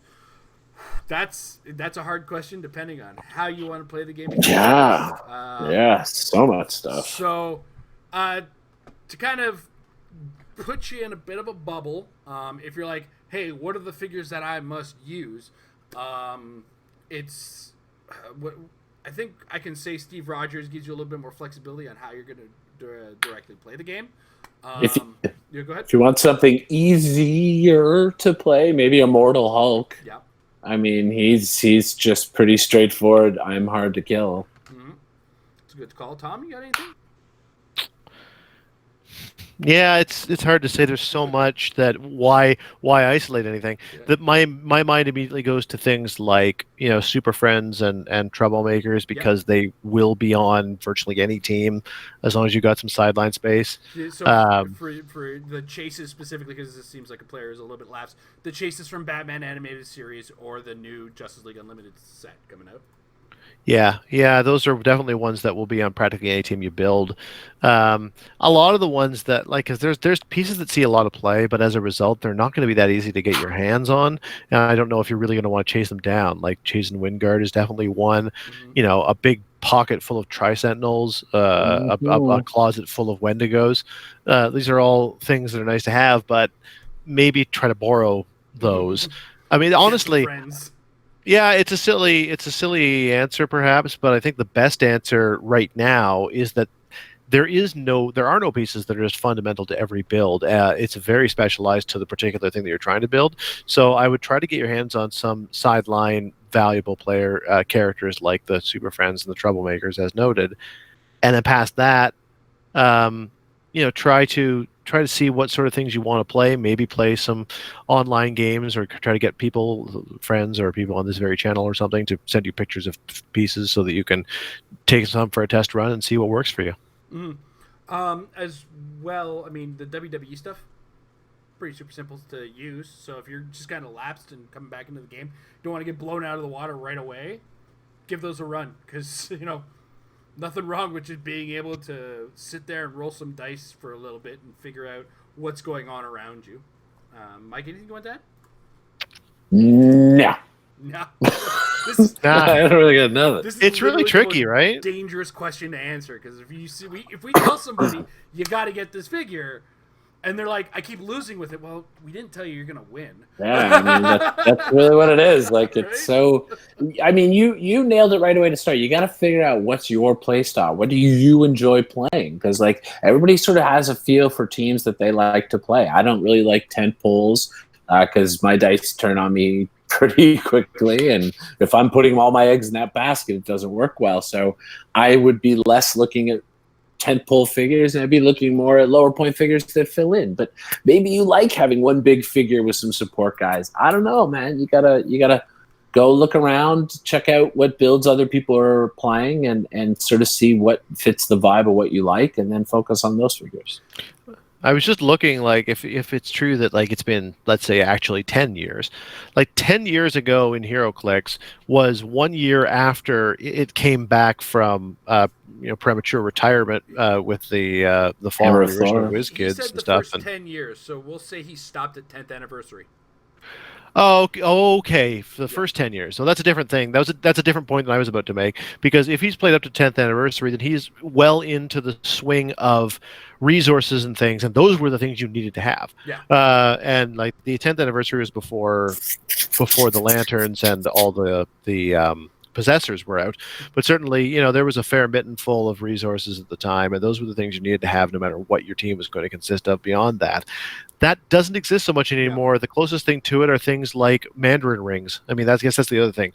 That's a hard question depending on how you want to play the game. So much stuff. So, to kind of put you in a bit of a bubble, if you're like, hey, what are the figures that I must use? It's what I think I can say. Steve Rogers gives you a little bit more flexibility on how you're going to directly play the game. Go ahead. If you want something easier to play, maybe Immortal Hulk. Yeah. I mean, he's just pretty straightforward. I'm hard to kill. Mm-hmm. It's a good call. Tom, you got anything? Yeah, it's hard to say. There's so much that why isolate anything. Yeah. That my mind immediately goes to things like Super Friends and Troublemakers because they will be on virtually any team as long as you got some sideline space. So for the chases specifically, because this seems like a player is a little bit lapsed, the chases from Batman animated series or the new Justice League Unlimited set coming out. Yeah, those are definitely ones that will be on practically any team you build. A lot of the ones that, because there's pieces that see a lot of play, but as a result, they're not going to be that easy to get your hands on. And I don't know if you're really going to want to chase them down. Like Chasing Wingard is definitely one. Mm-hmm. A big pocket full of Tri-Sentinels, a closet full of Wendigos. These are all things that are nice to have, but maybe try to borrow those. I mean, honestly. Yeah, it's a silly answer perhaps, but I think the best answer right now is that there are no pieces that are just fundamental to every build. It's very specialized to the particular thing that you're trying to build. So I would try to get your hands on some sideline valuable player characters like the Super Friends and the Troublemakers, as noted, and then past that, um, try to see what sort of things you want to play. Maybe play some online games, or try to get friends, or people on this very channel or something to send you pictures of pieces so that you can take some for a test run and see what works for you. Mm. As well, I mean, the WWE stuff, pretty super simple to use. So if you're just kind of lapsed and coming back into the game, don't want to get blown out of the water right away, give those a run. Because, nothing wrong with just being able to sit there and roll some dice for a little bit and figure out what's going on around you. Mike, anything you want to add? No. No. This is, I don't really got nothing. It's really tricky, right? Dangerous question to answer, because if we tell somebody you got to get this figure, and they're like, I keep losing with it. Well, we didn't tell you you're gonna win. Yeah, I mean that's really what it is. Like it's so. I mean, you nailed it right away to start. You got to figure out what's your play style. What do you enjoy playing? Because like everybody sort of has a feel for teams that they like to play. I don't really like tent poles because my dice turn on me pretty quickly, and if I'm putting all my eggs in that basket, it doesn't work well. So I would be less looking at tentpole figures, and I'd be looking more at lower point figures that fill in. But maybe you like having one big figure with some support guys. I don't know, man. You gotta go look around, check out what builds other people are playing, and sort of see what fits the vibe of what you like, and then focus on those figures. I was just looking, like, if it's true that, like, it's been, let's say, actually 10 years. Like 10 years ago in Heroclix was 1 year after it came back from premature retirement with the fall of the original WizKids and stuff. He said the first 10 years, so we'll say he stopped at 10th anniversary. Oh, okay. For the first 10 years. So that's a different thing. That's a different point than I was about to make. Because if he's played up to 10th anniversary, then he's well into the swing of resources and things, and those were the things you needed to have. Yeah. And like the 10th anniversary was before the lanterns and all the possessors were out. But certainly, there was a fair mitten full of resources at the time, and those were the things you needed to have no matter what your team was going to consist of beyond that. That doesn't exist so much anymore. Yeah. The closest thing to it are things like Mandarin rings. I mean, I guess that's the other thing.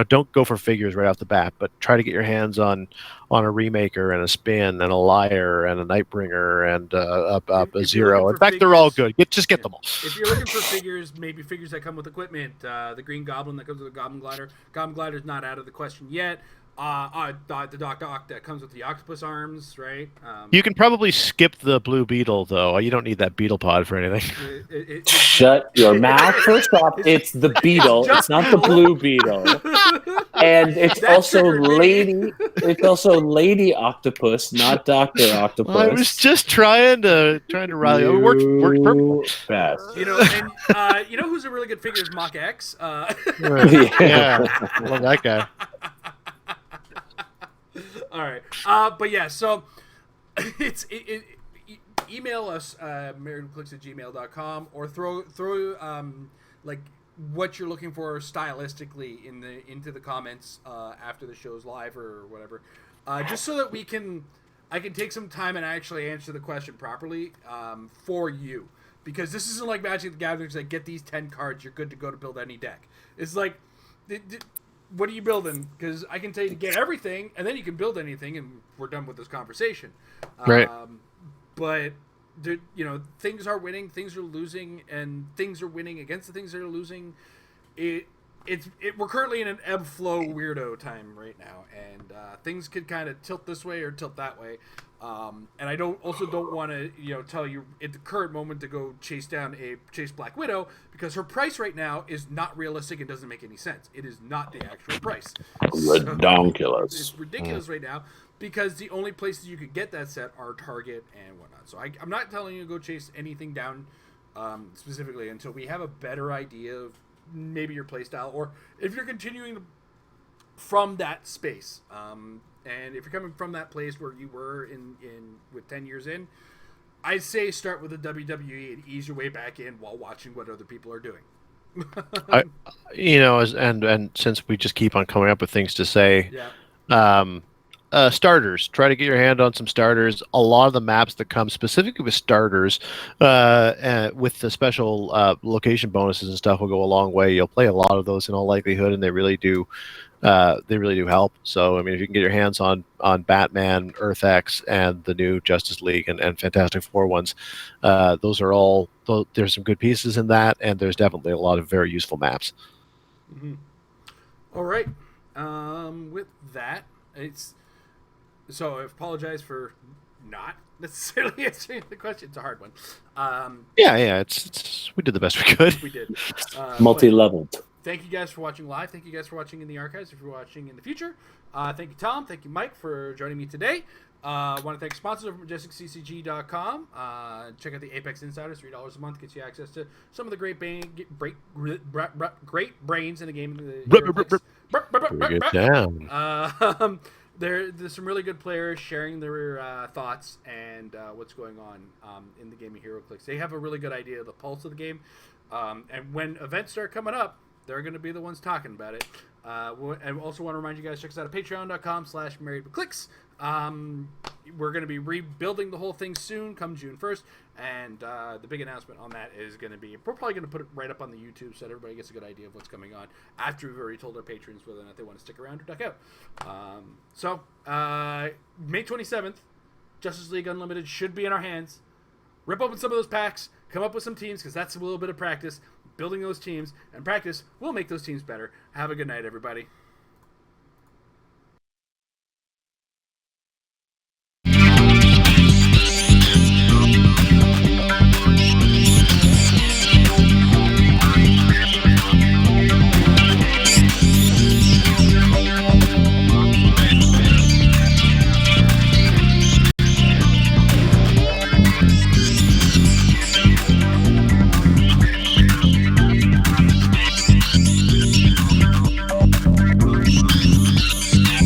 Don't go for figures right off the bat, but try to get your hands on a Remaker and a Spin and a Liar and a Nightbringer and a Zero. In fact, they're all good. Just get them all. If you're looking for figures, maybe figures that come with equipment, the Green Goblin that comes with the Goblin Glider. Goblin Glider's not out of the question yet. The Doc that comes with the octopus arms, right? You can probably skip the Blue Beetle, though. You don't need that Beetle pod for anything. Shut your mouth. First off, it's the Beetle. It's not the Blue Beetle. And it's also Lady. It's also Lady Octopus, not Dr. Octopus. Well, I was just trying to rally. It worked perfectly. Best. And you know who's a really good figure is Mach X. Yeah, love that guy. All right, but yeah, so email us marriedwithclicks@gmail.com, or throw like what you're looking for stylistically into the comments after the show's live or whatever, just so that I can take some time and actually answer the question properly for you, because this isn't like Magic the Gathering. It's like, get these 10 cards, you're good to go to build any deck. It's like, what are you building? Because I can tell you to get everything, and then you can build anything, and we're done with this conversation. Right. But things are winning, things are losing, and things are winning against the things that are losing. We're currently in an ebb flow weirdo time right now, and things could kind of tilt this way or tilt that way. And I don't want to tell you at the current moment to go chase Black Widow, because her price right now is not realistic and doesn't make any sense. It is not the actual price. Ridiculous. So it's ridiculous right now, because the only places you could get that set are Target and whatnot. So I'm not telling you to go chase anything down specifically until we have a better idea of maybe your playstyle, or if you're continuing from that space. And if you're coming from that place where you were in with 10 years in, I'd say start with the WWE and ease your way back in while watching what other people are doing. I, and since we just keep on coming up with things to say, Yeah. Starters. Try to get your hand on some starters. A lot of the maps that come specifically with starters, with the special location bonuses and stuff, will go a long way. You'll play a lot of those in all likelihood, and they really do. They really do help. So, I mean, if you can get your hands on Batman, Earth X, and the new Justice League and Fantastic Four ones, those are all. There's some good pieces in that, and there's definitely a lot of very useful maps. Mm-hmm. All right. With that, it's so I apologize for not necessarily answering the question. It's a hard one. Yeah. It's we did the best we could. We did. Multi-leveled. Thank you guys for watching live. Thank you guys for watching in the archives. If you're watching in the future, thank you, Tom. Thank you, Mike, for joining me today. I want to thank sponsors over at MajesticCCG.com. Check out the Apex Insiders. $3 a month gets you access to some of the great brains in the game. There's some really good players sharing their thoughts and what's going on in the game of Heroclix. They have a really good idea of the pulse of the game. And when events start coming up, they're going to be the ones talking about it. And also want to remind you guys, check us out at patreon.com/marriedwithclix. We're going to be rebuilding the whole thing soon, come June 1st. And the big announcement on that is going to be, we're probably going to put it right up on the YouTube so that everybody gets a good idea of what's coming on after we've already told our patrons whether or not they want to stick around or duck out. May 27th, Justice League Unlimited should be in our hands. Rip open some of those packs, come up with some teams, because that's a little bit of practice. Building those teams and practice will make those teams better. Have a good night, everybody.